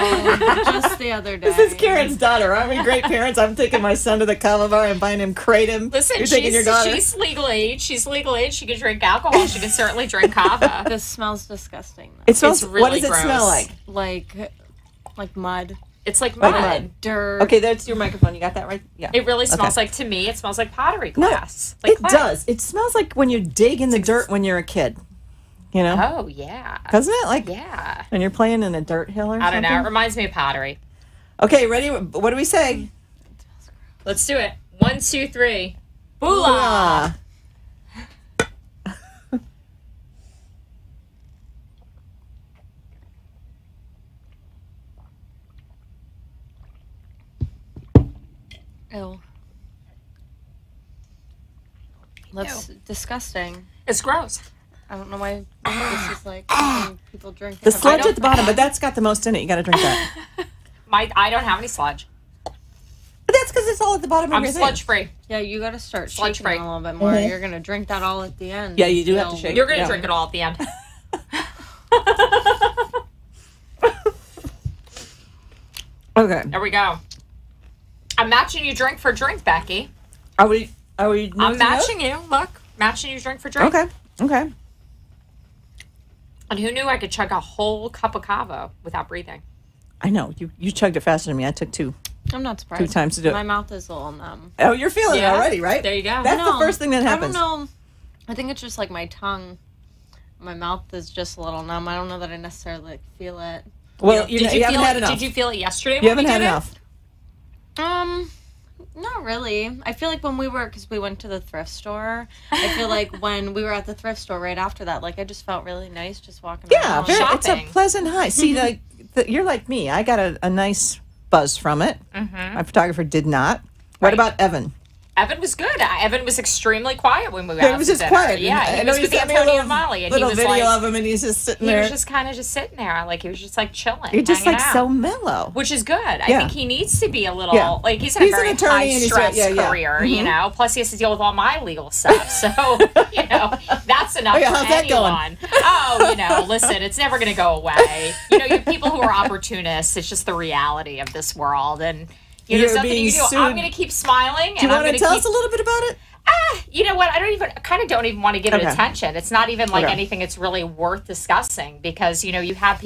F: just the other day.
C: This is Karen's daughter. Aren't we great parents? I'm taking my son to the cava bar and buying him kratom.
D: Listen,
C: you're taking your daughter.
D: She's legal age. She's legal age. She can drink alcohol. She can certainly drink cava.
F: This smells disgusting.
C: It smells.
D: Really
C: what does
D: gross.
C: it smell like?
F: Like mud.
D: It's like mud.
F: Dirt.
C: Okay, that's your microphone. You got that right? Yeah.
D: It really smells like, to me, it smells like pottery glass.
C: No,
D: like
C: it does. It smells like when you dig in the dirt when you're a kid. You know?
D: Oh, yeah.
C: Doesn't it? Like,
D: yeah.
C: When you're playing in a dirt hill or something?
D: I don't know. It reminds me of pottery.
C: Okay, ready? What do we say?
D: Let's do it. 1, 2, 3. Boolah!
F: Ew. That's disgusting.
D: It's gross.
F: I don't know why this is like people drink.
C: The sludge at the bottom, but that's got the most in it. You got to drink that.
D: I don't have any sludge.
C: But that's because it's all at the bottom of your thing.
D: I'm sludge free.
F: Yeah, you got to start
D: sludge
F: shaking
D: free
F: a little bit more. You're going to drink that all at the end.
C: Yeah, you do have to shake.
D: You're going to drink it all at the end.
C: Okay.
D: There we go. I'm matching you drink for drink, Becky.
C: Are we?
D: I'm matching you. Look, matching you drink for drink.
C: Okay.
D: And who knew I could chug a whole cup of cava without breathing?
C: I know you chugged it faster than me. I took two.
F: I'm not surprised.
C: 2 times to do it.
F: My mouth is a little numb.
C: Oh, you're feeling it already, right?
D: There you go.
C: That's the first thing that happens.
F: I don't know. I think it's just like my tongue. My mouth is just a little numb. I don't know that I necessarily feel it.
C: Well, you haven't had enough.
D: Did you feel it yesterday?
C: You haven't had enough.
F: Not really. I feel like when because we went to the thrift store, I feel like when we were at the thrift store right after that, like I just felt really nice just walking around.
C: Yeah, it's a pleasant high. See, you're like me. I got a nice buzz from it. Mm-hmm. My photographer did not. What about Evan?
D: Evan was good. Evan was extremely quiet when we were
C: out. He was just quiet.
D: Yeah, he was with Antonio and Molly. And
C: little
D: he was
C: video
D: like,
C: of him, and he's just sitting there.
D: He was just kind of sitting there. Like, he was just like chilling.
C: You're just like
D: out,
C: so mellow.
D: Which is good. I think he needs to be a little, like, he's had a very high-stress career,
C: mm-hmm.
D: you know? Plus, he has to deal with all my legal stuff. So, you know, that's enough for
C: how's that
D: anyone. Oh, you know, listen, it's never going to go away. You know, you have people who are opportunists. It's just the reality of this world. And there's nothing you can do. I'm going to keep smiling.
C: Do you want to tell us a little bit about it?
D: You know what? I don't even want to give it attention. It's not even like anything it's really worth discussing because, you know, you have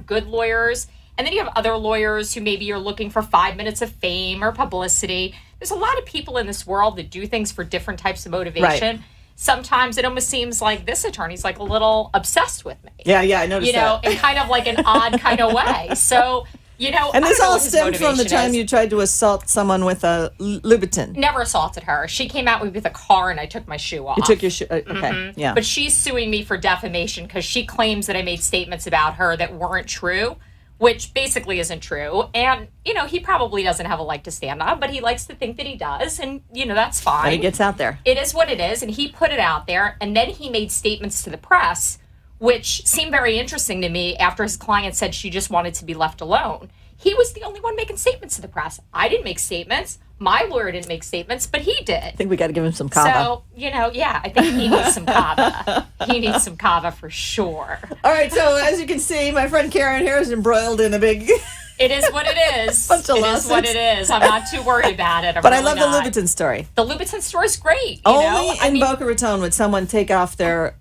D: good lawyers and then you have other lawyers who maybe you're looking for 5 minutes of fame or publicity. There's a lot of people in this world that do things for different types of motivation. Right. Sometimes it almost seems like this attorney's like a little obsessed with me.
C: Yeah, I noticed that.
D: You know, in kind of like an odd kind of way. So, You know,
C: and
D: I
C: this
D: don't know
C: all
D: what his
C: stemmed from the
D: motivation
C: time
D: is.
C: you tried to assault someone with a Louboutin.
D: Never assaulted her. She came at me with a car and I took my shoe off.
C: You took your shoe. Okay, yeah.
D: But she's suing me for defamation because she claims that I made statements about her that weren't true, which basically isn't true. And, you know, he probably doesn't have a leg to stand on, but he likes to think that he does. And, you know, that's fine.
C: But it gets out there.
D: It is what it is. And he put it out there. And then he made statements to the press, which seemed very interesting to me after his client said she just wanted to be left alone. He was the only one making statements to the press. I didn't make statements. My lawyer didn't make statements, but he did.
C: I think we got to give him some kava.
D: So, you know, yeah, I think he needs some kava. He needs some kava for sure.
C: All right, so as you can see, my friend Karen here is embroiled in a big...
D: It is what it is.
C: Bunch of
D: it
C: lawsuits.
D: is what it is. I'm not too worried about it.
C: But I love the Louboutin story.
D: The Louboutin story is great.
C: Only in Boca Raton would someone take off their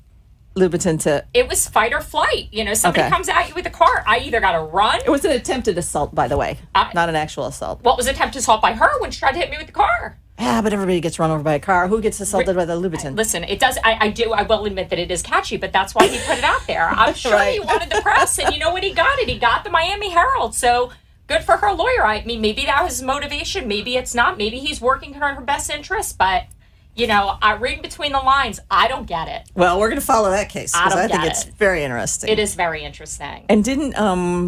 C: Louboutin to...
D: It was fight or flight. You know, somebody comes at you with a car. I either got to run.
C: It was an attempted assault, by the way, not an actual assault.
D: Well, it was attempted assault by her when she tried to hit me with the car.
C: Yeah, but everybody gets run over by a car. Who gets assaulted by the Louboutin?
D: Listen, it does. I will admit that it is catchy, but that's why he put it out there. I'm sure he wanted the press, and you know what? He got it. He got the Miami Herald. So good for her lawyer. I mean, maybe that was his motivation. Maybe it's not. Maybe he's working in her best interest, but... You know, I read between the lines. I don't get it.
C: Well, we're going to follow that case because I think it's very interesting.
D: It is very interesting.
C: And didn't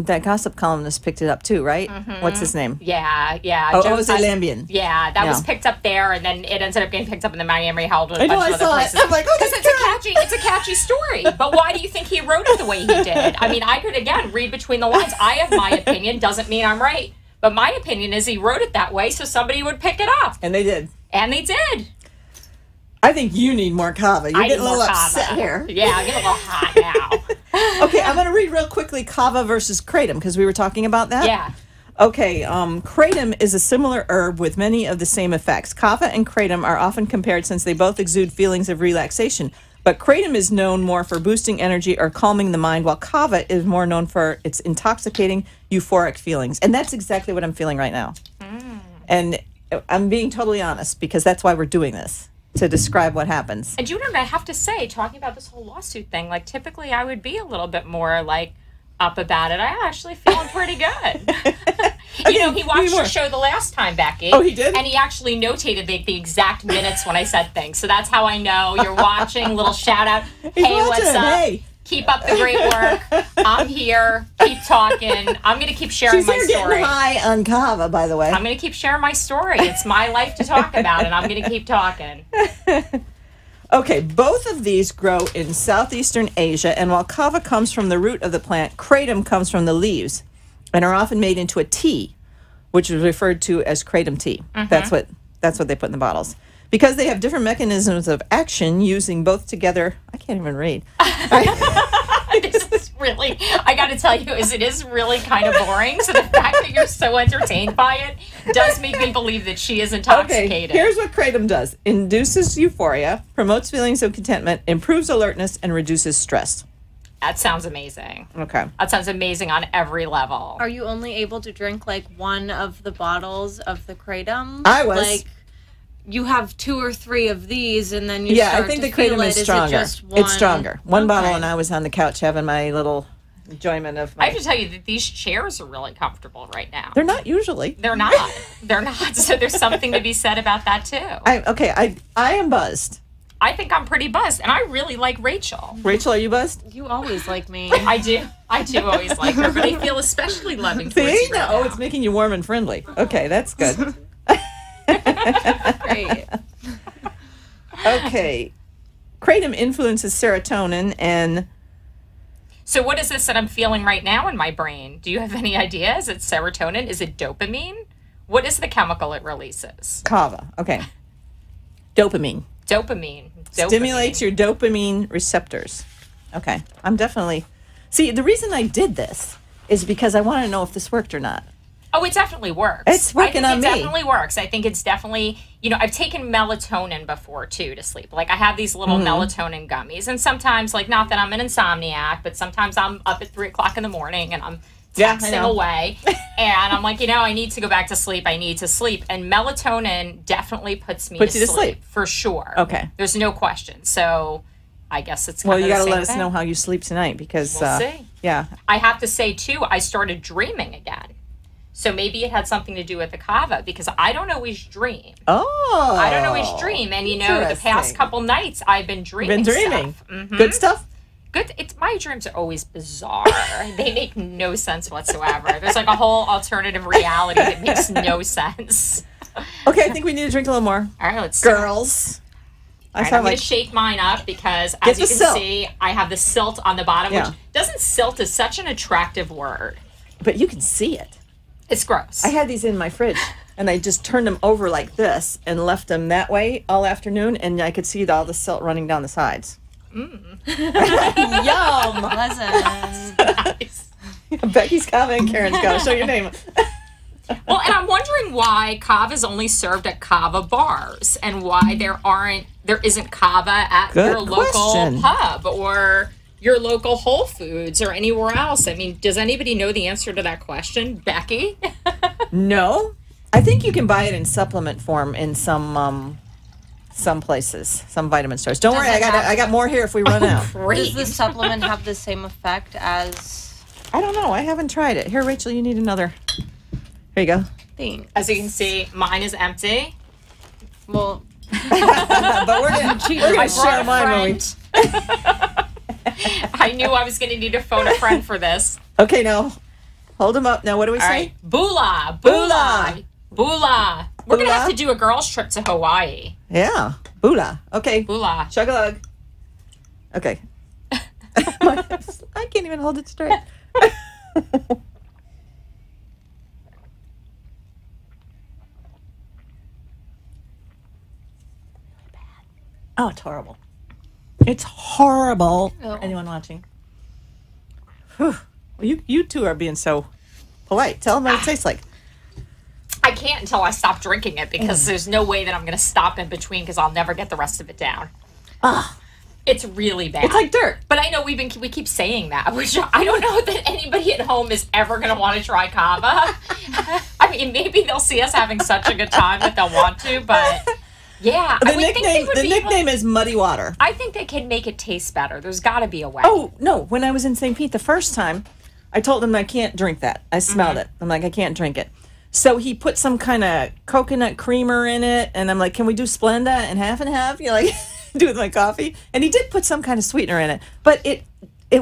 C: that gossip columnist picked it up too, right? Mm-hmm. What's his name?
D: Yeah.
C: Oh, Jose Lambian.
D: Yeah, that was picked up there, and then it ended up getting picked up in the Miami Herald.
C: I know, I saw it. I'm like,
D: because it's a catchy story. But why do you think he wrote it the way he did? I mean, I could again read between the lines. I have my opinion. Doesn't mean I'm right. But my opinion is he wrote it that way so somebody would pick it up.
C: And they did.
D: And they did.
C: I think you need more kava. You're getting a little upset here.
D: Yeah, I'm getting a little hot now.
C: Okay, I'm going to read real quickly kava versus kratom because we were talking about that.
D: Yeah.
C: Okay, kratom is a similar herb with many of the same effects. Kava and kratom are often compared since they both exude feelings of relaxation. But kratom is known more for boosting energy or calming the mind, while kava is more known for its intoxicating, euphoric feelings. And that's exactly what I'm feeling right now. And I'm being totally honest because that's why we're doing this. To describe what happens.
D: And you know what I have to say, talking about this whole lawsuit thing, like typically I would be a little bit more like up about it. I'm actually feeling pretty good. You know, he watched your show the last time, Becky.
C: Oh, he did?
D: And he actually notated the exact minutes when I said things. So that's how I know you're watching. Little shout out. Hey, what's up?
C: Hey.
D: Keep up the great work. I'm here. Keep talking. I'm going to keep sharing my story.
C: She's getting high on kava, by the way.
D: I'm going to keep sharing my story. It's my life to talk about, and I'm going to keep talking.
C: Okay, both of these grow in southeastern Asia, and while kava comes from the root of the plant, kratom comes from the leaves, and are often made into a tea, which is referred to as kratom tea. Mm-hmm. That's what they put in the bottles. Because they have different mechanisms of action, using both together. I can't even read.
D: This is really, I got to tell you, it is really kind of boring. So the fact that you're so entertained by it does make me believe that she is intoxicated.
C: Okay, here's what kratom does. Induces euphoria, promotes feelings of contentment, improves alertness, and reduces stress.
D: That sounds amazing.
C: Okay.
D: That sounds amazing on every level.
F: Are you only able to drink like one of the bottles of the kratom?
C: I was.
F: Like, you have 2 or 3 of these, and then you
C: start
F: start
C: I think
F: to
C: the kratom
F: feel
C: is
F: it.
C: stronger.
F: Is it just one?
C: It's stronger. One bottle, and I was on the couch having my little enjoyment of my...
D: I have to tell you that these chairs are really comfortable right now.
C: They're not usually.
D: They're not. They're not. So there's something to be said about that, too.
C: I am buzzed.
D: I think I'm pretty buzzed, and I really like Rachel.
C: Rachel, are you buzzed?
F: You always like me.
D: I do always like her, but I feel especially loving towards you right now.
C: It's making you warm and friendly. Okay, that's good.
F: Great.
C: Okay. Kratom influences serotonin and...
D: So what is this that I'm feeling right now in my brain? Do you have any idea? Is it serotonin? Is it dopamine? What is the chemical it releases?
C: Kava. Okay. Dopamine.
D: Dopamine.
C: Stimulates your dopamine receptors. Okay. I'm definitely... See, the reason I did this is because I want to know if this worked or not.
D: Oh, it definitely works.
C: It's working on me.
D: It definitely works. I think it's definitely, I've taken melatonin before, too, to sleep. Like, I have these little melatonin gummies. And sometimes, like, not that I'm an insomniac, but sometimes I'm up at 3 o'clock in the morning and I'm texting away. And I'm like, I need to go back to sleep. I need to sleep. And melatonin definitely puts you to sleep. For sure.
C: Okay.
D: There's no question. So I guess it's kind of
C: you got to let
D: us
C: know how you sleep tonight because...
D: We'll see.
C: Yeah.
D: I have to say, too, I started dreaming again. So maybe it had something to do with the kava because I don't always dream.
C: Oh.
D: I don't always dream. And, the past couple nights I've been dreaming. Stuff. Mm-hmm.
C: Good stuff?
D: Good. My dreams are always bizarre. They make no sense whatsoever. There's like a whole alternative reality that makes no sense.
C: Okay, I think we need to drink a little more.
D: All right, let's
C: Girls.
D: I'm going to shake mine up because, as you can see, I have the silt on the bottom, which doesn't silt is such an attractive word.
C: But you can see it.
D: It's gross.
C: I had these in my fridge, and I just turned them over like this and left them that way all afternoon, and I could see all the silt running down the sides. Yum!
F: Pleasant.
D: Nice.
C: Becky's kava and Karen's kava. Show your name.
D: Well, and I'm wondering why kava is only served at kava bars and why there isn't kava at your local pub or your local Whole Foods or anywhere else. I mean, does anybody know the answer to that question? Becky?
C: No. I think you can buy it in supplement form in some places, some vitamin stores. Don't worry, I got more here if we run out.
D: Great.
F: Does the supplement have the same effect as...
C: I don't know. I haven't tried it. Here, Rachel, you need another. Here you go.
F: Thanks.
D: As you can see, mine is empty.
F: Well,
C: but we're gonna share mine when we...
D: I knew I was going to need to phone a friend for this.
C: Okay, now hold them up. Now, what do we say?
D: Right. Bula, bula, bula. We're going to have to do a girls' trip to Hawaii.
C: Yeah, bula. Okay,
D: bula.
C: Chug-a-lug. Okay. I can't even hold it straight. Oh, it's horrible. It's horrible.
F: Oh.
C: Anyone watching? Whew. Well, you two are being so polite. Tell them what it tastes like.
D: I can't until I stop drinking it because there's no way that I'm going to stop in between because I'll never get the rest of it down. It's really bad.
C: It's like dirt.
D: But I know we keep saying that, which I don't know that anybody at home is ever going to want to try kava. I mean, maybe they'll see us having such a good time that they'll want to, but... Yeah,
C: the nickname is Muddy Water.
D: I think they can make it taste better. There's got to be a way.
C: Oh, no. When I was in St. Pete the first time, I told him I can't drink that. I smelled it. I'm like, I can't drink it. So he put some kind of coconut creamer in it, and I'm like, can we do Splenda and half? You like, do it with my coffee? And he did put some kind of sweetener in it, but it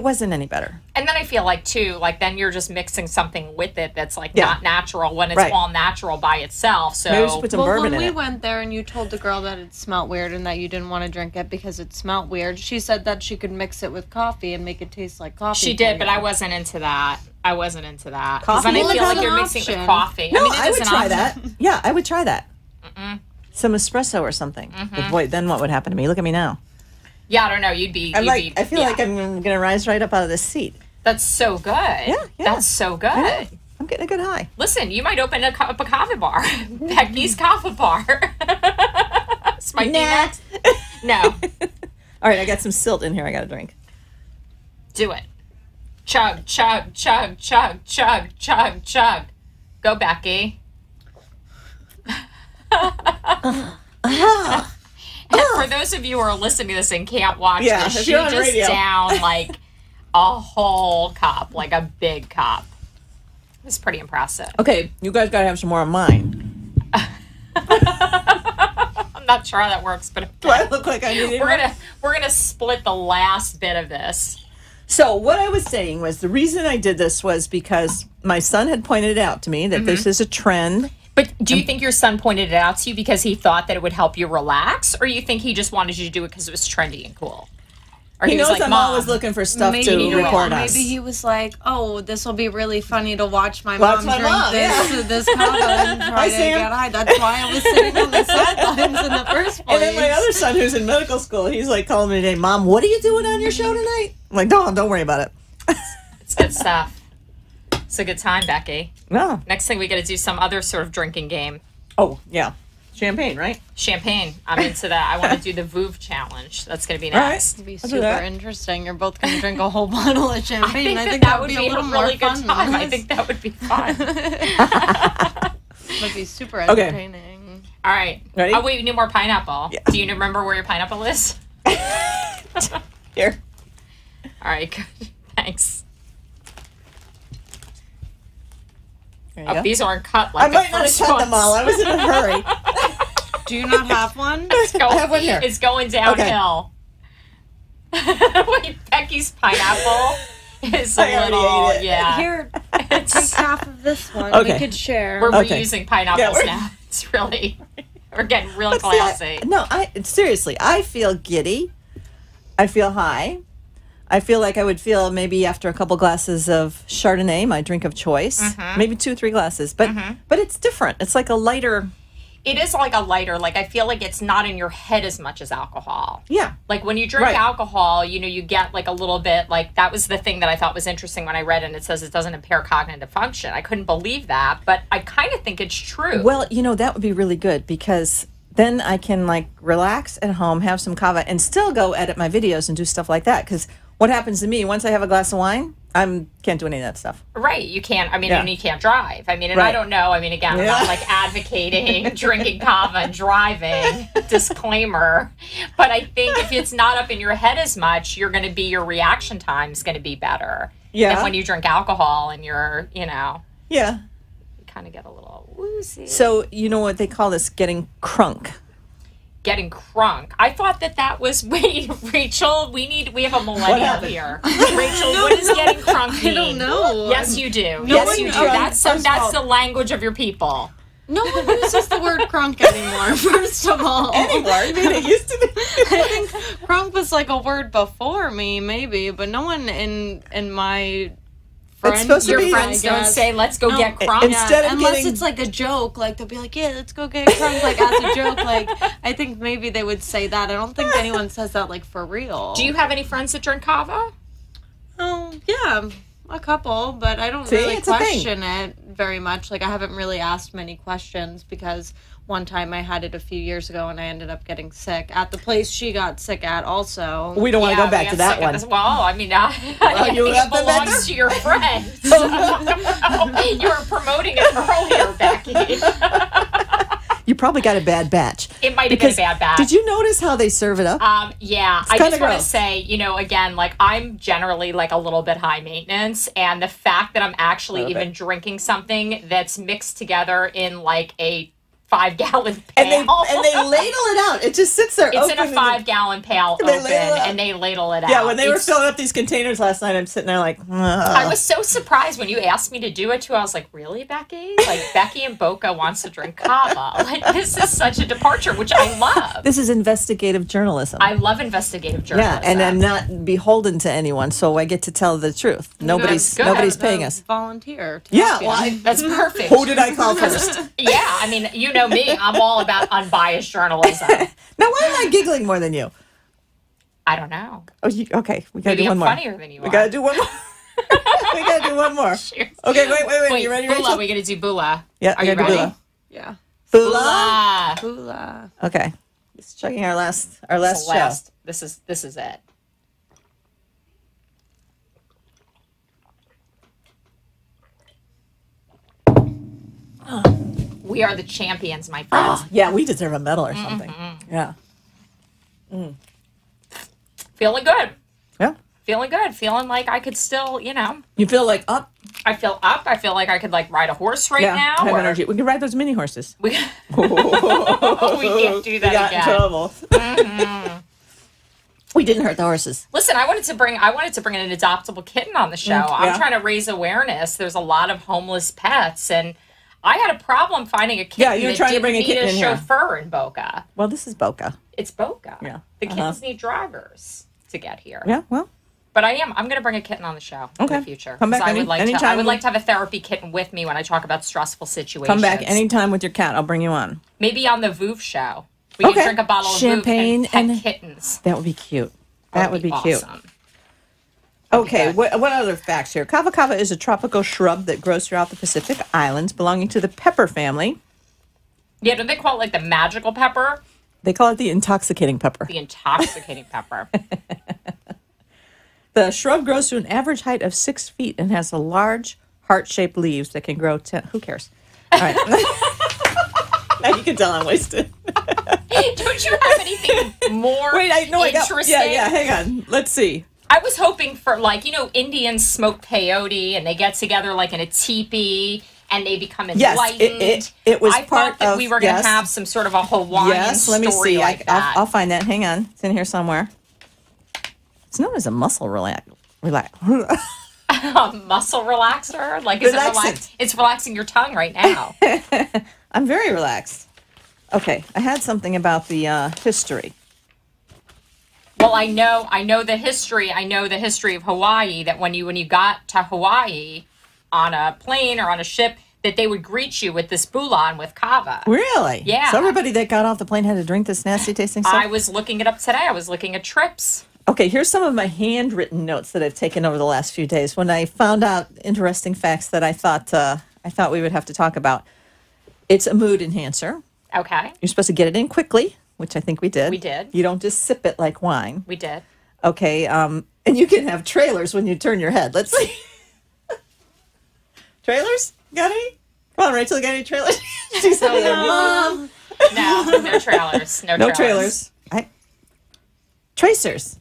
C: wasn't any better.
D: And then I feel like, too, like then you're just mixing something with it that's like not natural when it's all natural by itself. So
C: maybe just put some bourbon in it.
F: When we went there and you told the girl that it smelled weird and that you didn't want to drink it because it smelled weird, she said that she could mix it with coffee and make it taste like coffee.
D: She did, but I wasn't into that. Because then
C: Coffee?
D: I feel like you're mixing it with coffee.
C: No, I would try that. Yeah, I would try that. Some espresso or something. But boy, then what would happen to me? Look at me now.
D: Yeah, I don't know. I
C: feel like I'm going to rise right up out of this seat.
D: That's so good.
C: Yeah.
D: That's so good.
C: I'm getting a good high.
D: Listen, you might open up a kava bar. Becky's kava bar. This might be next. No.
C: All right, I got some silt in here I got to drink.
D: Do it. Chug, chug, chug, chug, chug, chug, chug. Go, Becky. And for those of you who are listening to this and can't watch this, she just down like a whole cup, like a big cup. It's pretty impressive.
C: Okay, you guys got to have some more of mine.
D: I'm not sure how that works, but okay.
C: Do I look like I need it?
D: We're gonna split the last bit of this.
C: So what I was saying was the reason I did this was because my son had pointed out to me that this is a trend.
D: But do you think your son pointed it out to you because he thought that it would help you relax, or you think he just wanted you to do it because it was trendy and cool? Or
C: he knows
D: was like,
C: I'm always looking for stuff to report us.
F: Maybe he was like, "Oh, this will be really funny to watch my mom drink this kava and try to get high." That's why I was sitting on the sidelines in the first place.
C: And then my other son, who's in medical school, he's like calling me today, "Mom, what are you doing on your show tonight?" I'm like, "Don't worry about it."
D: It's good stuff. It's a good time, Becky.
C: No.
D: Next thing we got to do some other sort of drinking game.
C: Oh yeah, champagne, right?
D: Champagne. I'm into that. I want to do the Vouv challenge. That's going to be next.
F: It'll be super interesting. You're both going to drink a whole bottle of champagne.
D: I think that would be a little really more fun. Good time. I think that would be fun.
F: Would be super entertaining.
D: All right.
C: Ready?
D: Oh, wait, we need more pineapple.
C: Yeah.
D: Do you remember where your pineapple is?
C: Here.
D: All right, good. Thanks. Oh, these aren't cut like
C: I might not have cut them all. I was in a hurry.
F: Do you not have one?
C: I have one here.
D: It's going downhill. Okay. Wait, Becky's pineapple is a little,
F: Here, take half of this one.
C: Okay.
F: We could share.
D: We're reusing pineapples now. It's really, we're getting real classy.
C: Seriously, I feel giddy. I feel high. I feel like I would feel maybe after a couple glasses of Chardonnay, my drink of choice, maybe 2-3 glasses. But it's different. It's like a lighter.
D: It is like a lighter. Like I feel like it's not in your head as much as alcohol.
C: Yeah.
D: Like when you drink alcohol, you get like a little bit. Like that was the thing that I thought was interesting when I read it. And it says it doesn't impair cognitive function. I couldn't believe that, but I kind of think it's true.
C: Well, that would be really good because then I can like relax at home, have some kava, and still go edit my videos and do stuff like that. Because what happens to me once I have a glass of wine, can't do any of that stuff.
D: Right. You can't. I mean, and you can't drive. I mean, and I don't know. I mean, again, I'm not like advocating drinking kava and driving. Disclaimer. But I think if it's not up in your head as much, your reaction time is going to be better.
C: Yeah.
D: Than when you drink alcohol and you're,
C: Yeah.
D: You kind of get a little woozy.
C: So you know what they call this? Getting crunk.
D: Getting crunk. I thought that was Rachel. We have a millennial here. Rachel, what does getting crunk mean?
F: I don't know.
D: Yes, you do. Yes, you do. That's the language of your people.
F: No one uses the word crunk anymore, first of all.
C: Anymore? I mean, it used to be.
F: I think crunk was like a word before me, maybe, but no one in my friends,
D: your friends don't say, let's go get crunk.
C: Instead of
F: unless it's like a joke, like they'll be like, yeah, let's go get crunk, like as a joke. Like I think maybe they would say that. I don't think anyone says that like for real.
D: Do you have any friends that drink kava?
F: Oh, yeah, a couple, but I don't really question it very much. Like I haven't really asked many questions because one time I had it a few years ago and I ended up getting sick at the place she got sick at also.
C: We don't want to go back to that one.
D: Well, I mean, it belongs to your friend. You were promoting it earlier, Becky.
C: You probably got a bad batch.
D: It might have been a bad batch.
C: Did you notice how they serve it up?
D: Yeah. I just want to say, again, like I'm generally like a little bit high maintenance, and the fact that I'm actually even drinking something that's mixed together in like a 5-gallon pail.
C: And they ladle it out. It just sits there.
D: It's in a 5-gallon pail and they ladle it out.
C: Yeah, when they were filling up these containers last night, I'm sitting there like,
D: I was so surprised when you asked me to do it too. I was like, really, Becky? Like Becky in Boca wants to drink kava. Like this is such a departure, which I love.
C: This is investigative journalism.
D: I love investigative journalism.
C: Yeah, and I'm not beholden to anyone, so I get to tell the truth. Nobody's paying us.
F: Volunteer.
D: That's perfect.
C: Who did I call first?
D: Yeah, I mean, you know me. I'm all about unbiased journalism.
C: Now, why am I giggling more than you?
D: I don't know.
C: Oh, okay. We gotta do one more.
D: Funnier than you are.
C: We gotta do one more. We gotta do one more.
D: Cheers.
C: Okay, wait. You ready,
D: Bula,
C: Rachel?
D: we gotta do Bula.
C: Yeah,
D: are you ready?
C: Bula.
F: Yeah.
C: Bula.
F: Bula.
C: Okay. Just checking our last show.
D: This is it. We are the champions, my friends.
C: Yeah, we deserve a medal or something. Yeah.
D: Feeling good.
C: Yeah.
D: Feeling good. Feeling like I could still,
C: You feel like up?
D: I feel up. I feel like I could like ride a horse right now.
C: I have energy. We can ride those mini horses.
D: We can't do that
C: got
D: again.
C: in trouble. We didn't hurt the horses.
D: Listen, I wanted to bring an adoptable kitten on the show. I'm trying to raise awareness. There's a lot of homeless pets, and I had a problem finding a kitten.
C: Yeah, you're trying to bring a kitten in here.
D: Chauffeur in Boca.
C: Well, this is Boca.
D: It's Boca.
C: Yeah.
D: The kittens need drivers to get here.
C: Yeah, well.
D: But I'm going to bring a kitten on the show in the future.
C: Come back
D: I would like to have a therapy kitten with me when I talk about stressful situations.
C: Come back anytime with your cat. I'll bring you on.
D: Maybe on the Voof show. We can drink a bottle of
C: champagne
D: Voof and pet kittens.
C: That would be cute. That would be cute.
D: Awesome.
C: Okay, what other facts here? Kava kava is a tropical shrub that grows throughout the Pacific Islands, belonging to the pepper family.
D: Yeah, don't they call it like the magical pepper?
C: They call it the intoxicating pepper.
D: The intoxicating pepper.
C: The shrub grows to an average height of 6 feet and has large heart-shaped leaves that can grow 10. Who cares? All right. Now you can tell I'm wasted.
D: Don't you have anything more interesting?
C: Yeah, hang on. Let's see.
D: I was hoping for, Indians smoke peyote and they get together, in a teepee and they become enlightened.
E: Yes, it was
D: I
E: part
D: thought that
E: of,
D: we were going to have some sort of a Hawaiian
E: let me
D: story
E: see.
D: like that.
E: I'll find that. Hang on. It's in here somewhere. It's known as a muscle relax.
D: A muscle relaxer? Like, is it relaxing? It's relaxing your tongue right now.
E: I'm very relaxed. Okay, I had something about the history.
D: Well, I know the history. I know the history of Hawaii, that when you got to Hawaii on a plane or on a ship, that they would greet you with this bulan with kava.
E: Really?
D: Yeah.
E: So everybody that got off the plane had to drink this nasty tasting stuff?
D: I was looking it up today. I was looking at trips.
E: Okay, here's some of my handwritten notes that I've taken over the last few days when I found out interesting facts that I thought we would have to talk about. It's a mood enhancer.
D: Okay.
E: You're supposed to get it in quickly, which I think we did.
D: We did.
E: You don't just sip it like wine.
D: We did.
E: Okay, and you can have trailers when you turn your head. Let's see. Trailers? Got any? Come on, Rachel, got any trailers? She's over there. Mom.
D: No trailers.
E: No trailers. Tracers.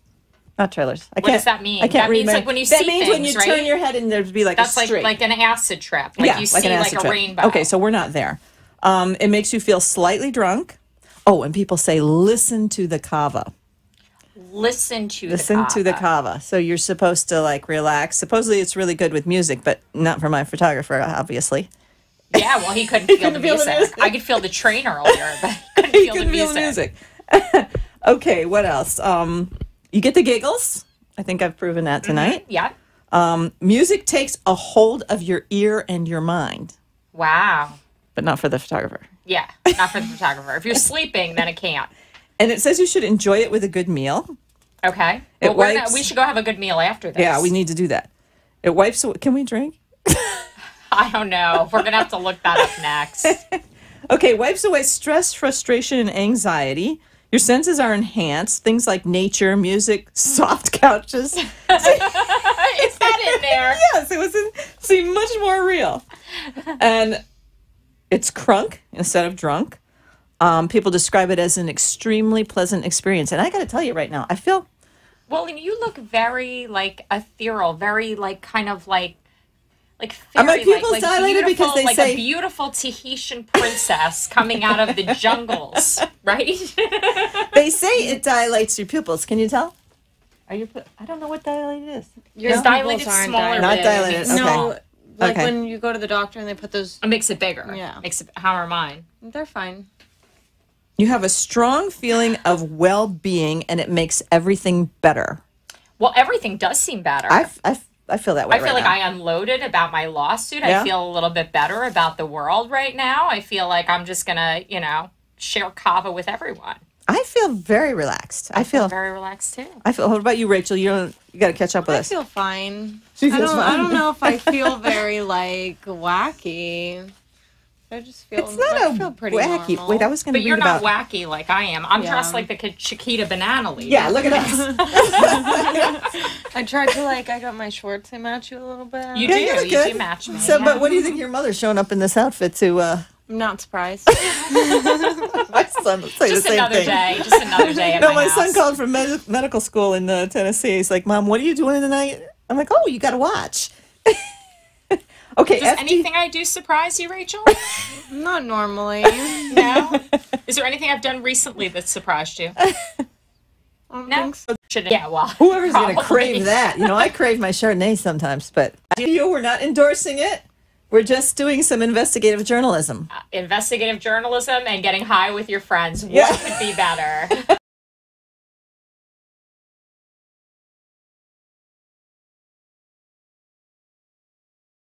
E: Not trailers.
D: What does that mean?
E: I can't
D: that
E: read
D: means
E: my,
D: like when you see
E: That means
D: things,
E: when you
D: right?
E: turn your head and there'd be like
D: That's
E: a streak.
D: like an acid trip. Like you see like a rainbow.
E: Okay, so we're not there. It makes you feel slightly drunk. Oh, and people say listen to the kava.
D: Listen to
E: the kava. So you're supposed to like relax. Supposedly it's really good with music, but not for my photographer, obviously.
D: Yeah, well, he couldn't feel the music. I could feel the train earlier, but he couldn't feel the music.
E: Okay, what else? You get the giggles. I think I've proven that tonight.
D: Mm-hmm. Yeah.
E: Music takes a hold of your ear and your mind.
D: Wow.
E: But not for the photographer.
D: Yeah, not for the photographer. If you're sleeping, then it can't.
E: And it says you should enjoy it with a good meal.
D: Okay. Well, we should go have a good meal after this.
E: Yeah, we need to do that. It wipes away. Can we drink?
D: I don't know. We're going to have to look that up next.
E: Okay, wipes away stress, frustration, and anxiety. Your senses are enhanced. Things like nature, music, soft couches.
D: Is that in there?
E: Yes, it seemed much more real. And it's crunk instead of drunk. People describe it as an extremely pleasant experience. And I got to tell you right now, I feel...
D: Well, you look very, like, ethereal, very, like, kind of, like
E: are my
D: fairy,
E: pupils dilated because they say...
D: a beautiful Tahitian princess coming out of the jungles, right?
E: They say it dilates your pupils. Can you tell? I don't know what dilated is.
D: Your dilated smaller.
E: Not dilated. Okay.
F: No, like when you go to the doctor and they put those...
D: It makes it bigger.
F: Yeah.
D: How are mine?
F: They're fine.
E: You have a strong feeling of well-being, and it makes everything better.
D: Well, everything does seem better.
E: I feel that way.
D: I feel like I unloaded about my lawsuit.
E: Yeah.
D: I feel a little bit better about the world right now. I feel like I'm just gonna, share kava with everyone.
E: I feel very relaxed. I feel
D: very relaxed too.
E: What about you, Rachel? You got to catch up with us.
F: I feel fine.
E: She feels fine.
F: I don't know if I feel very like wacky. I just feel I feel pretty
E: wacky.
F: normal.
E: Wait, I was going to
D: But you're not wacky like I am. I'm dressed like the Chiquita Banana Lady.
E: Yeah, look at us.
F: I tried to I got my shorts. I match you a little bit.
D: You do match me.
E: So, but what do you think your mother's showing up in this outfit to?
F: I'm not surprised.
E: My son would say
D: just
E: the same thing.
D: Just another day at
E: my
D: house.
E: son called from medical school in Tennessee. He's like, "Mom, what are you doing tonight?" I'm like, "Oh, you got to watch." Okay.
D: Does anything I do surprise you, Rachel?
F: Not normally.
D: No? Is there anything I've done recently that surprised you? No? Yeah, well.
E: Whoever's going to crave that. I crave my Chardonnay sometimes, but we're not endorsing it. We're just doing some investigative journalism.
D: Investigative journalism and getting high with your friends. What could be better?